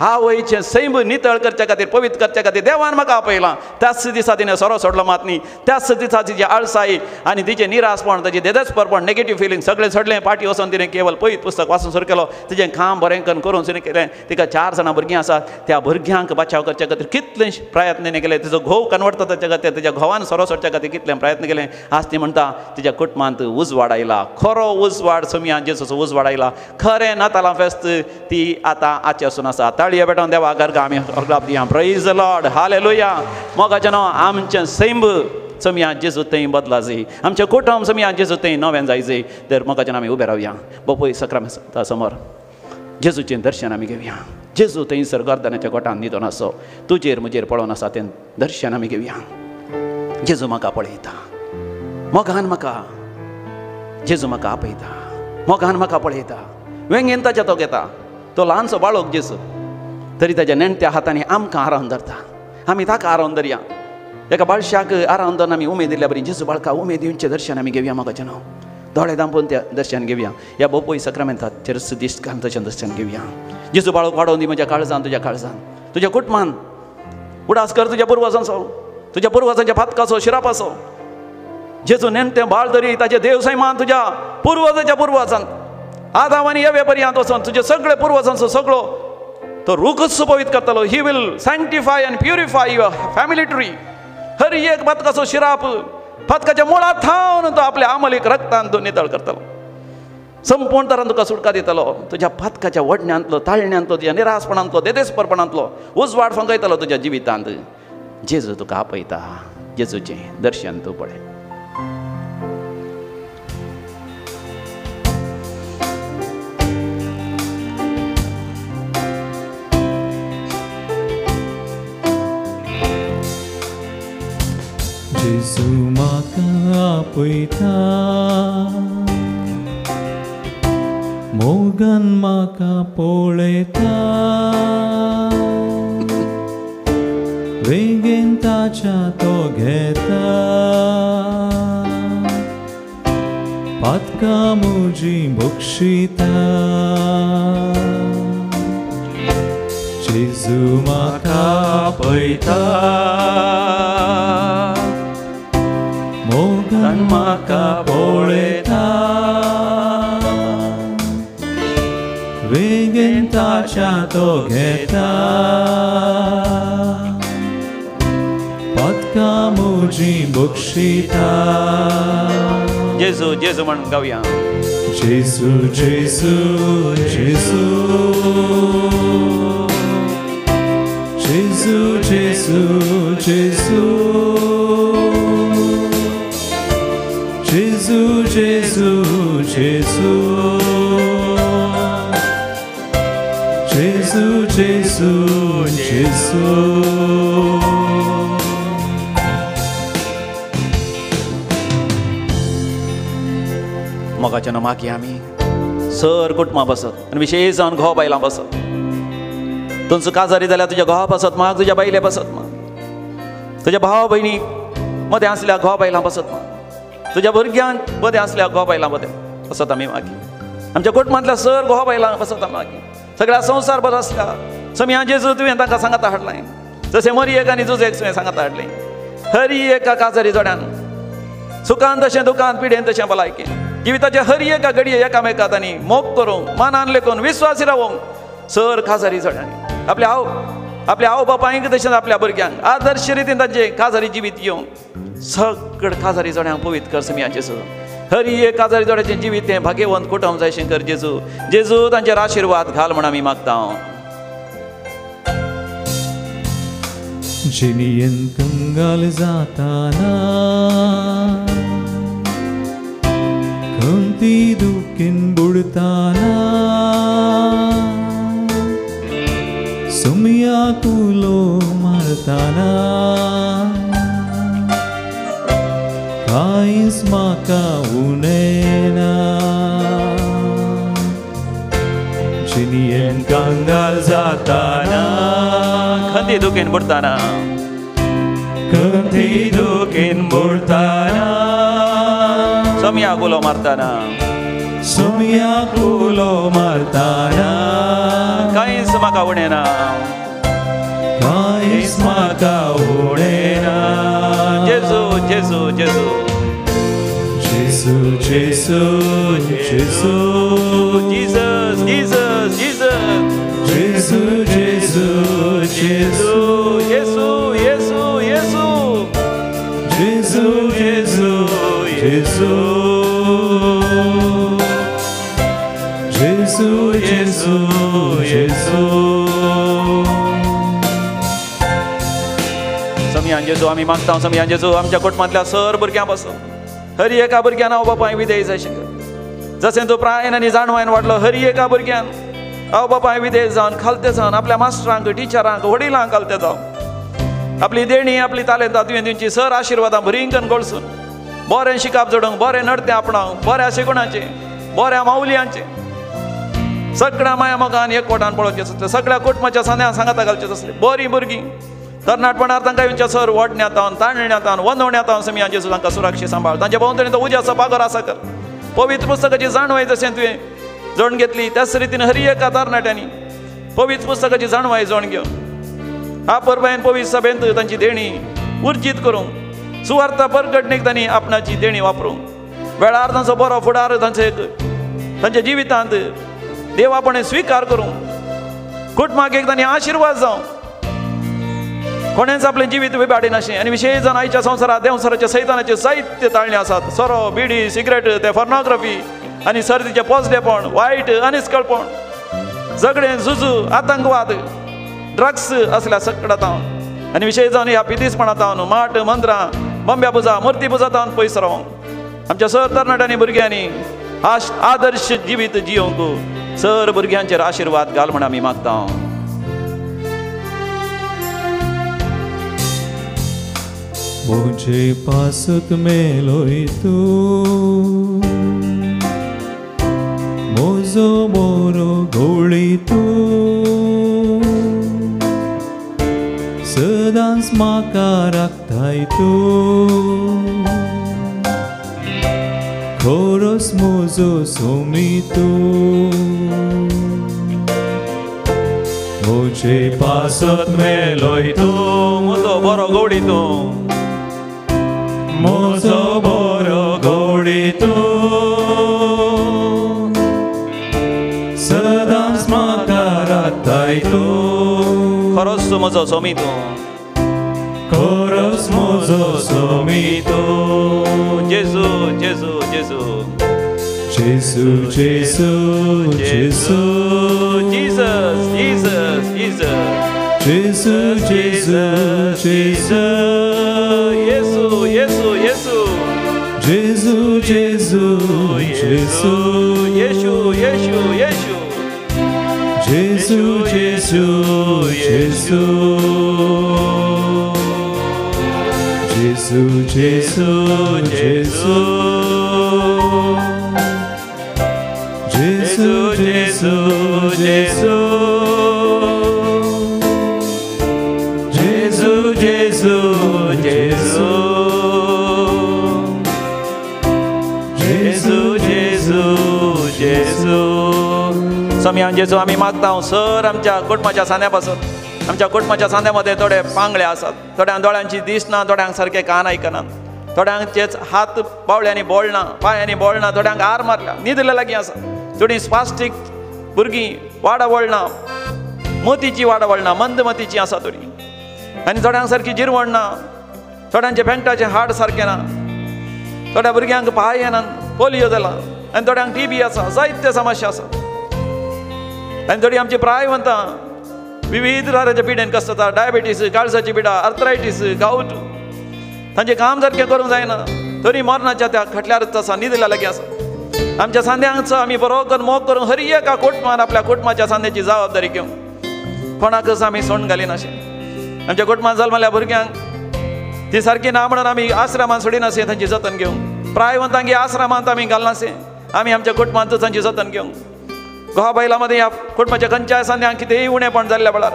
आवयचें सैंब नितळ करचे खातीर, पवित्र करचे खातीर देवान म्हाका आपयलां. त्याच दिसा तिणें सोरो सोडलो मात न्ही. त्याच दिसा तिची आळसाई आनी तिचें निरासपण, ताचें देदेसपरपण, नेगेटीव फिलींग सगळें सोडलें. फाटीं वचून तिणें केवळ पयत पुस्तक वाचून सुरू केलो. तिचें काम बरेंकन करून सुरू केलें. तिका 4 जाणां भुरगीं आसात. त्या भुरग्यांक बचाव करचे खातीर कितले प्रयत्न तिणें केले. तिचो घोव कनवडता ताचे खातीर, तिच्या घोवान सोरो सोडचे खातीर कितले प्रयत्न केले. आज ती म्हणटा तिच्या कुटुंबांत उजवाड आयला. खरो उजवाड समियान जेजूचो उजवाड आयला. खरें नातालां फेस्त ती आतां आची आसून आसा. ताळयो बेटोन देवा घरगा आमी अर्गाप दिया. Praise the Lord, hallelujah. मोगाचें नांव आमचें सैंब समिया जेजू थंय बदला जाय. आमचें कुटुंब समिया जेजू थंय नवें जाय जाय. तर मोगाचें आमी उबे रावया. बापूय सक्रामेंता समोर जेजूचें दर्शन आमी घेवया. जेजू थंयसर गर्दनाच्या गोठान न्हिदोन आसो. तुजेर म्हजेर पळोवन आसा तें दर्शन आमी घेवया. जेजू म्हाका पळयता. मोगान म्हाका जेजू म्हाका आपयता. मोगान म्हाका पळयता. वेंगेन ताच्या तो घेता. तो ल्हानसो बाळोक जेजू तरी ताच्या नेणट्या हातांनी आमकां आरावन धरता. आमी ताका आरावन धरया. एका बाळशाक आरावन धरून आमी उमेद दिल्या बरी जेजू बाळका उमेद येवचें दर्शन आमी घेवया. मोगाचें नांव दोळे दांपोवन तें दर्शन घेवया. ह्या बोपोय सक्रामेंताचेर दिश्ट घालून तशें दर्शन घेवया. जेजू बाळोक वाडोवन दी म्हज्या काळजान, तुज्या काळजान, तुज्या कुटुंबान. उडास कर तुज्या पुर्वजांचो, तुज्या पुर्वजांच्या फातकाचो, शिरापाचो. जेजू नेणटें बाळ धरी ताचे देव सैमान तुज्या पुर्वजांच्या पुर्वजान आदाम आनी येवे पर्यंत वचोन तुजे सगळे पुर्वजांचो सगळो तो रूखच सुपवित करतलो. He will sanctify and purify your family tree. हर एक फातकाचो शिराप फातकाच्या मुळांत थावन तो आपल्या आमलीक रक्तान तो नितळ करतलो. संपूर्ण तरान तुका सुटका दितलो. तुज्या फातकाच्या वडण्यांतलो, ताळण्यांतलो, तुज्या निरासपणांतलो, देदेसपरपणांतलो उजवाड फंगयतलो तुज्या जिवितांत. जेजू तुका आपयता. जेजूचें दर्शन तूं पळय. जेजू म्हाका आपयता. मोगान म्हाका पळयता. वेगेन ताच्या तो घेता. फातका म्हजी बक्षिता. जेजू म्हाका आपयता. मोगान म्हाका पळयता. वेगेन ताच्या तो घेता. फातका म्हजी बक्षिता. जेजू जेजू म्हण गावया. जेजू जेजू जेजू जेजू जेजू जेजू जेजू जेजू जेजू 제수 제수 मोगाच्या नमाकी आमी सर कुटुंबां बसत आनी विशेश जावन घोव बायलां बसत तुमचो काजारी जाल्यार तुज्या घोवा बसत माग तुज्या बायले बसत माग तुज्या भाव भयणीक मदें आसल्या घोव बायलां बसत माग तुज्या भुरग्यांक मदें आसल्या घोव बायलां मदें बसत आमी मागी आमच्या कुटुंबांतल्या सर घोव बायलां बसत आमी मागी सगळ्या संवसार बरो आसल्या समिया जेजू तुवें तांकां सांगाता हाडलां जशें मरियेक आनी जुजेक तुवें सांगाता हाडलें हर एका काजारी जोड्यान सुखान तशें दुखान पिडेन तशें भलायकेन जिविताच्या हर एका घडये एकामेकांत आनी मोग करूंक मानान लेखून विश्वासी रावूंक सर काजारी जोड्यांनी आपल्या आवय बापायक तशेंच आपल्या भुरग्यांक आदर्श रितीन तांचे काजारी जिवीत येवंक सगळे काजारी जोड्यांक पवित्र कर समिया जेजू हर एक काजारी जोड्याचें जिवीत तें भाग्यवंत कुटुंब जायशें कर जेजू जेजू तांचेर आशिर्वाद घाल म्हण आमी मागता जिनियन कंगाल जाताना खंती दुखीन बुडताना सुमिया कुलो मारताना कांयच म्हाका उणेना जिनियन कंगाल जाताना खंती दुखीन बुडताना खंती दुखीन बुडताना समिया कुलो मारताना सुमिया कुलो मारताना कांयच म्हाका उणेना कांयच म्हाका उणेना जेजू जेजू जेजू जेजू जेजू जेजू जीसस जीसस जीसस जेजू जेजू जेजू येसू येसू येसू जेजू जेजू जेजू जेजू जेजू जेजू समियान जेजू आमी मागता समियान जेजू आमच्या कुटुंबांतल्या सर भुरग्यां पासून हर एका भुरग्यान हांव बापाय विधेय जाय शिकय जशें तूं प्रायेन आनी जाणवायन वाडलो हर एका भुरग्यान हांव बापाय विधेय जावन खालते जावन आपल्या मास्टरांक टिचरांक वडिलांक खालते जावन आपली देणी आपली तालेंतां तुवें तेंची सर आशिर्वादां भरिंकन गळसून बरें शिकाप जोडूंक बरें नडतें आपणावंक बऱ्या शिकवणाचें बऱ्या माऊल्यांचें सगळ्या माया मोगान एकवटान पळोवचें आसलें सगळ्या कुटुंबाच्या सांग्यान सांगाता घालचें आसलें बरीं भुरगीं तरणाटपणार तांकां येवच्या सर वडण्यातावन ताणण्यातावन वंदवण्यातावन समिया जेजू तांकां सुरक्षीत सांबाळ तांच्या भोंवतणी तो उज्याचो पागोर आसा कर पवित्र पुस्तकाची जाणवाय जशें तुवें जोड घेतली त्याच रितीन हर एका तरणाट्यांनी पवित्र पुस्तकाची जाणवाय जोड घेवन परबायन पवित्र सभेंत तांची देणी उर्जीत करूंक सुवार्थ परगटणेक तांणी आपणाची देणी वापरूंक वेळार तांचो बरो फुडार तांच्या जिवितांत देवापणे स्विकार करूंक कुटुंबाक एक तांणी आशिर्वाद जावं कोणेच आपलें जिवीत विबाडीन अशें आनी विशेश जावन आयच्या संवसारांत देवसराच्या सैतानाचे साहित्य ताळणे आसात सोरो बिडी सिगरेट ते फॉर्नोग्राफी आनी सर्तीचें पोसडेपण वायट अनिश्कळपण झगडें झुजू आतंकवाद ड्रग्स असल्या सकडतावन आनी विशेश जावन ह्या पितीसपणांतावन माट मंत्रां बंब्या पुजा मुर्ती पुजातावन पयस रावंक आमच्या सर तरणाट्यांनी भुरग्यांनी आदर्श जिवीत जियोंक सर भुरग्यांचेर आशिर्वाद घाल म्हण आमी मागता मुझे पासत मेलोय तू मोजो मोरो गवळी तू सदांच म्हाका राखताय तू खरोच मोजो सोमी तू मुझे पासत मेलोय तू म्हजो बरो गवडी तूं मोजो बरो गवडी तू सदांच म्हाका राखताय तू खरोच तूं म्हजो सोमी तूं खरोच म्हजो सोमी तू जेजू जेजू जेजू जेजू जेजू जेजू जीसस जीसस जीसस जेजू जेजू जेजू येसू येसू येसू जेजू जेजू जेजू येशू येशू येशू जेसु जेसु जेसु जेसु जेसु जेसु जेसु जेसु जेसु जेसु जेसु जेसु जेसु जेसु जेसु सम्यान जेजू आम्ही मागता सर आमच्या कुटुंबाच्या सांद्यापासून आमच्या कुटुंबाच्या सांद्यामध्ये थोडे पांगळे असतात थोड्यांक दोळ्यांची दिसना थोड्यांक सारखे कान आयकनात थोड्यांचेच हात बावळ्यांनी बोळना पांयांनी बोळना थोड्यांक आर मारल्या न्हिदले लागीं आसा थोडी स्पास्टीक भुरगीं वाडा वळना मोतीची वाडा वळना मंद मतीची आसा थोडी आनी थोड्यांक सारकी जिरवण ना थोड्यांचे पेंगटाचे हाड सारके ना थोड्या भुरग्यांक पाय येनात पोलियो जाला आनी थोड्यांक TB आसा जायत्यो समस्या आसा आनी थोडी आमची प्रायवंतां विविध तरांच्या पिडेन कसता डायबिटीस काळजाची पिडा आर्थरायटीस गावट तांचें काम सारकें करूंक जायना तरी मरणाच्या त्या खटल्यारच आसा न्हिदल्या लागीं आसा आमच्या सांद्यांचो आमी बरो करून मोग करून हर एका कुटुंबान आपल्या कुटुंबाच्या सांद्याची जबाबदारी घेवंक कोणाकच आमी सोंड घालिनाशे आमच्या कुटुंबांत जल्मल्या भुरग्यांक ती सारकी ना म्हणून आमी आश्रमांत सोडिनाशे तांची जतन घेवंक प्रायवंतांक आश्रमांत आमी घालनाशे आमी आमच्या कुटुंबांत तांची जतन घेवंक घोवा बैलामध्ये ह्या कुटुंबाच्या खंयच्याय सांद्यांक कितेंय उणेपण जाल्ल्या वेळार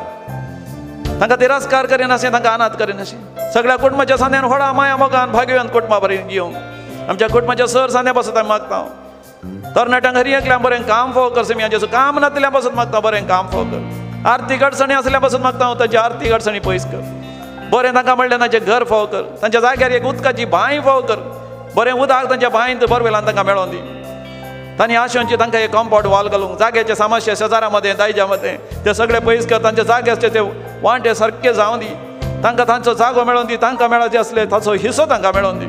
तांकां तिरस्कार करिनाशे तांकां अनाथ करिनाशे सगळ्या कुटुंबाच्या सांद्यान व्हडा माया मोगान भाग्यवंत कुटुंबा बरें घेवंक आमच्या कुटुंबाच्या सर सांद्या पासून आमी मागता तरणाट्यांक हर एकल्याक बरें काम फोव कर सेमियाचें काम नासल्या पासून मागता बरें काम फोव कर आर्थीक अडचणी आसल्या पासून मागता तांची आर्थीक अडचणी पयस कर बरें तांकां म्हणलें तांचें घर फोव कर तांच्या जाग्यार एक उदकाची बांय फोव कर बरें उदक तांच्या बांयंत बोरवेलान तांकां मेळोवन दी तांणी आशेची तांकां एक कॉम्पाउंड वॉल घालूंक जाग्याचे समस्या शेजारामध्ये दायजा मध्ये ते सगळे पयस कर तांच्या जाग्याचे ते वांटे सारके जावं दी तांकां तांचो जागो मेळोवन दी तांकां मेळाचे असले ताचो हिस्सो तांकां मेळोवन दी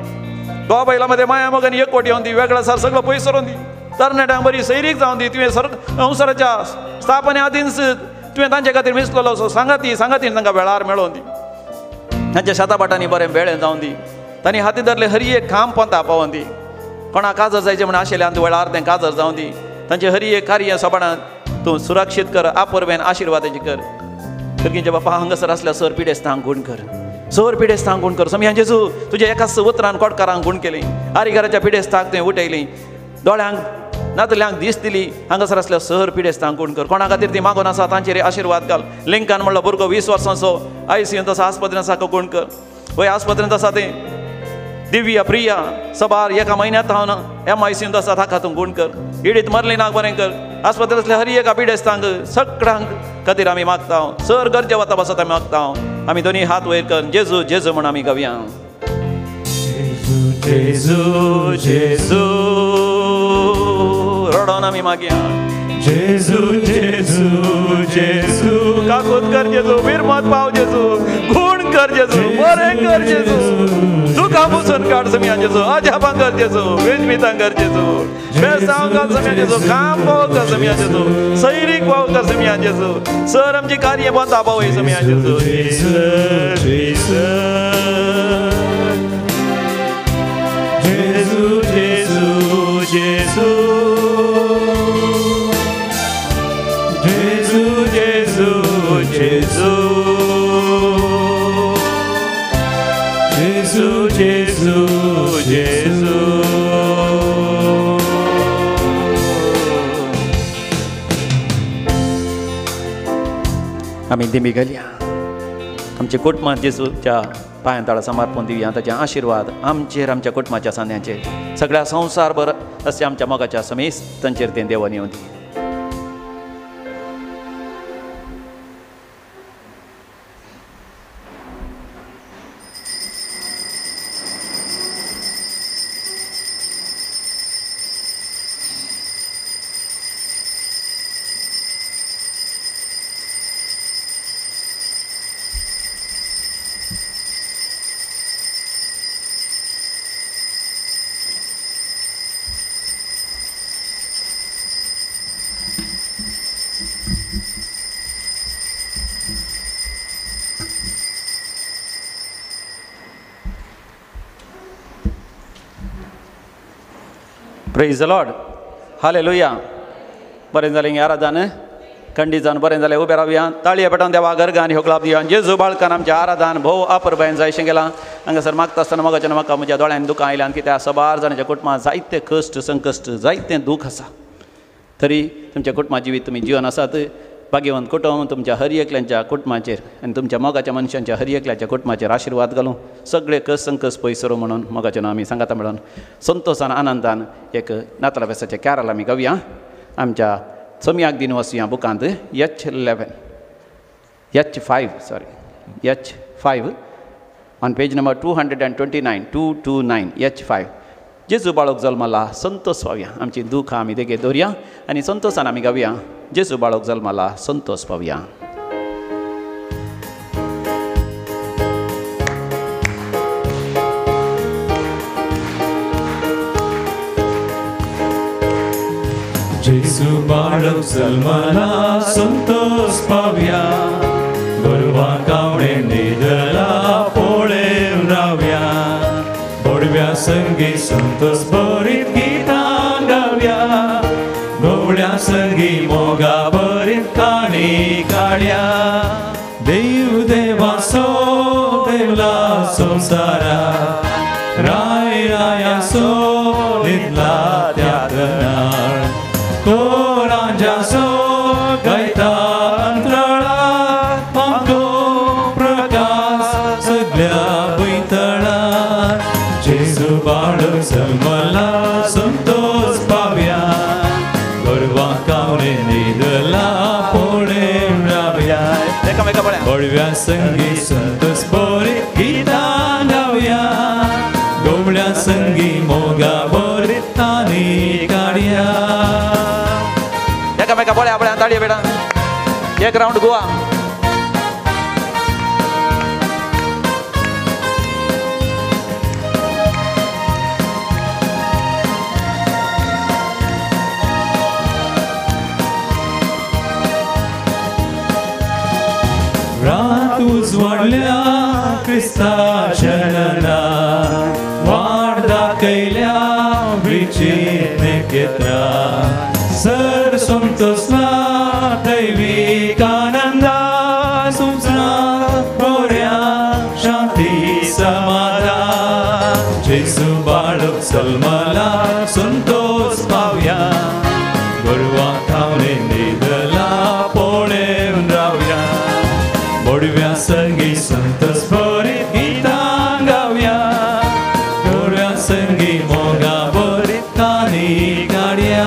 घोवा बैलामध्ये माया मोगान एकवट येवन दी वेगळा सार सगळो पयस सरोवन दी तरणाट्यांक बरी सैरीक जावं दी तुवें संवसाराच्या स्थापने आदीन तुवें तांचे खातीर मिसलेलो असो सांगातीन तांकां वेळार मेळोवन दी तांच्या शेताबाटांनी बरें वेळें जावं दी तांणी हाती धरले हर एक काम पंथा पावोवन दी कोणाक काजर जायचें म्हण आशिल्ल्यान तूं वेळार तें काजर जावं दी तांचें हर एक कार्य सोबाणांत तूं सुरक्षीत कर आपोरबेन आशिर्वादाची कर सगळींचे बापा हांगासर आसल्या सर पिडेस्तांक गूण कर सर पिडेस्तांक गूण कर सम्या जेजू तुज्या एकाच उतरान कोडकारांक गूण केली आरिकाराच्या पिडेस्तांक तुवें उठयली दोळ्यांक नातल्यांक दीस दिली हांगासर आसल्या सर पिडेस्तांक गूण कर कोणा खातीर ती मागून आसा तांचेर आशिर्वाद घाल लिंकान म्हणलो भुरगो 20 वर्सांचो ICUंत आसा आस्पत्रेंत आसा तो गूण कर वय आस्पत्रेंत आसा तें दिव्या प्रिया सबार एका म्हयन्यांत हांव ना MICUंत आसा ताका तूं गूण कर इडीत मरली नाक बरें कर आस्पत्रेंत आसल्या हर एका पिडेस्तांक सगळ्यांक खातीर आमी मागता सर गरजे वता पासत आमी मागता आमी दोनी हात वयर कर जेजू जेजू म्हण आमी गावया जेजू जेजू रडोन आमी मागया जेजू जेजू जेजू काकूत कर जेजू विरमत पाव जेजू गूण कर जेजू बरें कर जेजू दुखां पुसून काड सम्या जेजू अजापां कर जेजू वेजमितां कर जेजू बेसांव कर सम्या जेजू काम पाव कर सम्या जेजू सैरीक पाव कर सम्या जेजू सर आमची कार्य बंद आपावय सम्या जेजू जेजू जेजू जेजू जेजू जेजू जेजू जेजू जेजू जेजू आमी दिमी घालया आमच्या कुटुंबांत जेजूच्या पांयां तळा समर्पण दिवया ताचे आशिर्वाद आमचेर आमच्या कुटुंबाच्या सांद्यांचेर सगळ्या संवसारभर अशें आमच्या मोगाच्या समेस्तांचेर तें देवान येवं दी प्रेज द लॉर्ड हालेलुया बरें जालें आराधन खंडीत जावन बरें जालें उबें रावया ताळये पेटोवन देवा गरगान ह्यो क्लाब दिया जेजू बाळकान आमचें आराधन भोव अपुरबायेन जायशें गेलां हांगासर मागता आसतना मोगाच्या म्हाका म्हज्या दोळ्यान दुखां आयल्यान कित्याक सबार जाणांच्या कुटुंबांत जायते कश्ट संकश्ट जायतें दूख आसा तरी तुमच्या कुटुंबा जिवीत तुमी जिवन आसात भाग्यवंत कुटुंब तुमच्या हर एकल्यांच्या कुटुंबाचेर आनी तुमच्या मोगाच्या मनशांच्या हर एकल्याच्या कुटुंबाचेर आशिर्वाद घालूं सगळे कस संकस पयसरो म्हणून मोगाचें नांव आमी सांगाता मेळोन संतोशान आनंदान एक नातला बेसाचें कॅरल आमी गावया आमच्या सोमयाक दिन वसुया बुकांत H5 on page number 229 H5 जेजू बाळोक जल्माला संतोष पावया आमची दुखां आमी देगेर दवरया आनी संतोशान आमी गावया जेजू बाळोक जल्माला संतोष पावया जेजू बाळक जल्माला संतोष पावया गोरवां कावळे न्हिदला पोळेन रावया गोडव्या संगी संतोष बरीत गितां गावया गवळ्या संगी मोगा बरीत काणी काडया देव देवासो देवला संवसारा राय रायासो न्हिदला त्या दनार कोरांजासो गायता अंतराळांत आमचो प्रकाश सगळ्या भुंयतळांत जेजू बाळक जल्मला संतोष पावया गोरवां कावळे न्हिदला पोळेन रावया गोडव्या संगी संतोष बरी गितां गावया गवळ्या संगी मोगा बरी तानी काडया एकामेका बळ्या बळ्या ताळये बेडा एक राउंड गोवा रात उजवाडल्या क्रिस्ता जनना वाट दाखयल्या विचित नेकेत्रा सर संतोषला दैवीक आनंदा सुचना बऱ्या शांती समाधान जेजू बाळक जल्माला संतोष पावया गोरवां कावळे न्हिदला पोळेन रावया गोडव्या संगी संतोष बरी गितां गावया गोडव्या संगी मोगा बरी तानी काडया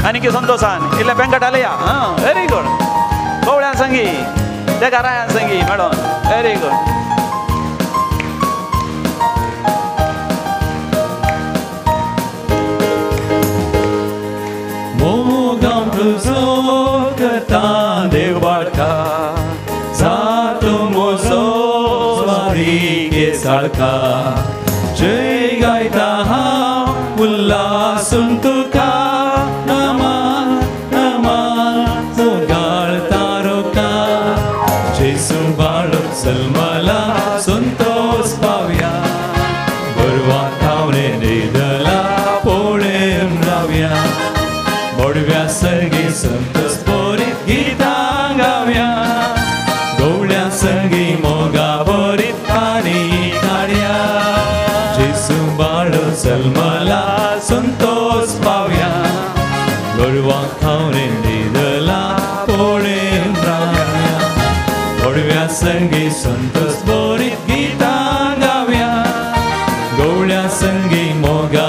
आनी संतोषान इल्ले बँकट आलया व्हेरी गुड गवळ्या संगी तेका रायान संगी मेळोन व्हेरी गुड मोगाम तुजो करता देव बाळका जातो मोजो स्वारी के साळका जय गायता हांव उल्हासून तुका नमन नमन जोगाळ तारोका जेजू बाळक जल्मला संतोष पावया गोरवां कावळे न्हिदला पोळेन रावया गोडव्या संगी संतोष बरीत गितां गावया गवळ्या संगी मोगा बरीत काणी काडया जेजू बाळक जल्मला संतोष पावया गोरवां कावळे न्हिदला पोळेन रावया गोडव्या संगी संतोष बरीत गितां गावया गवळ्या संगी मोगा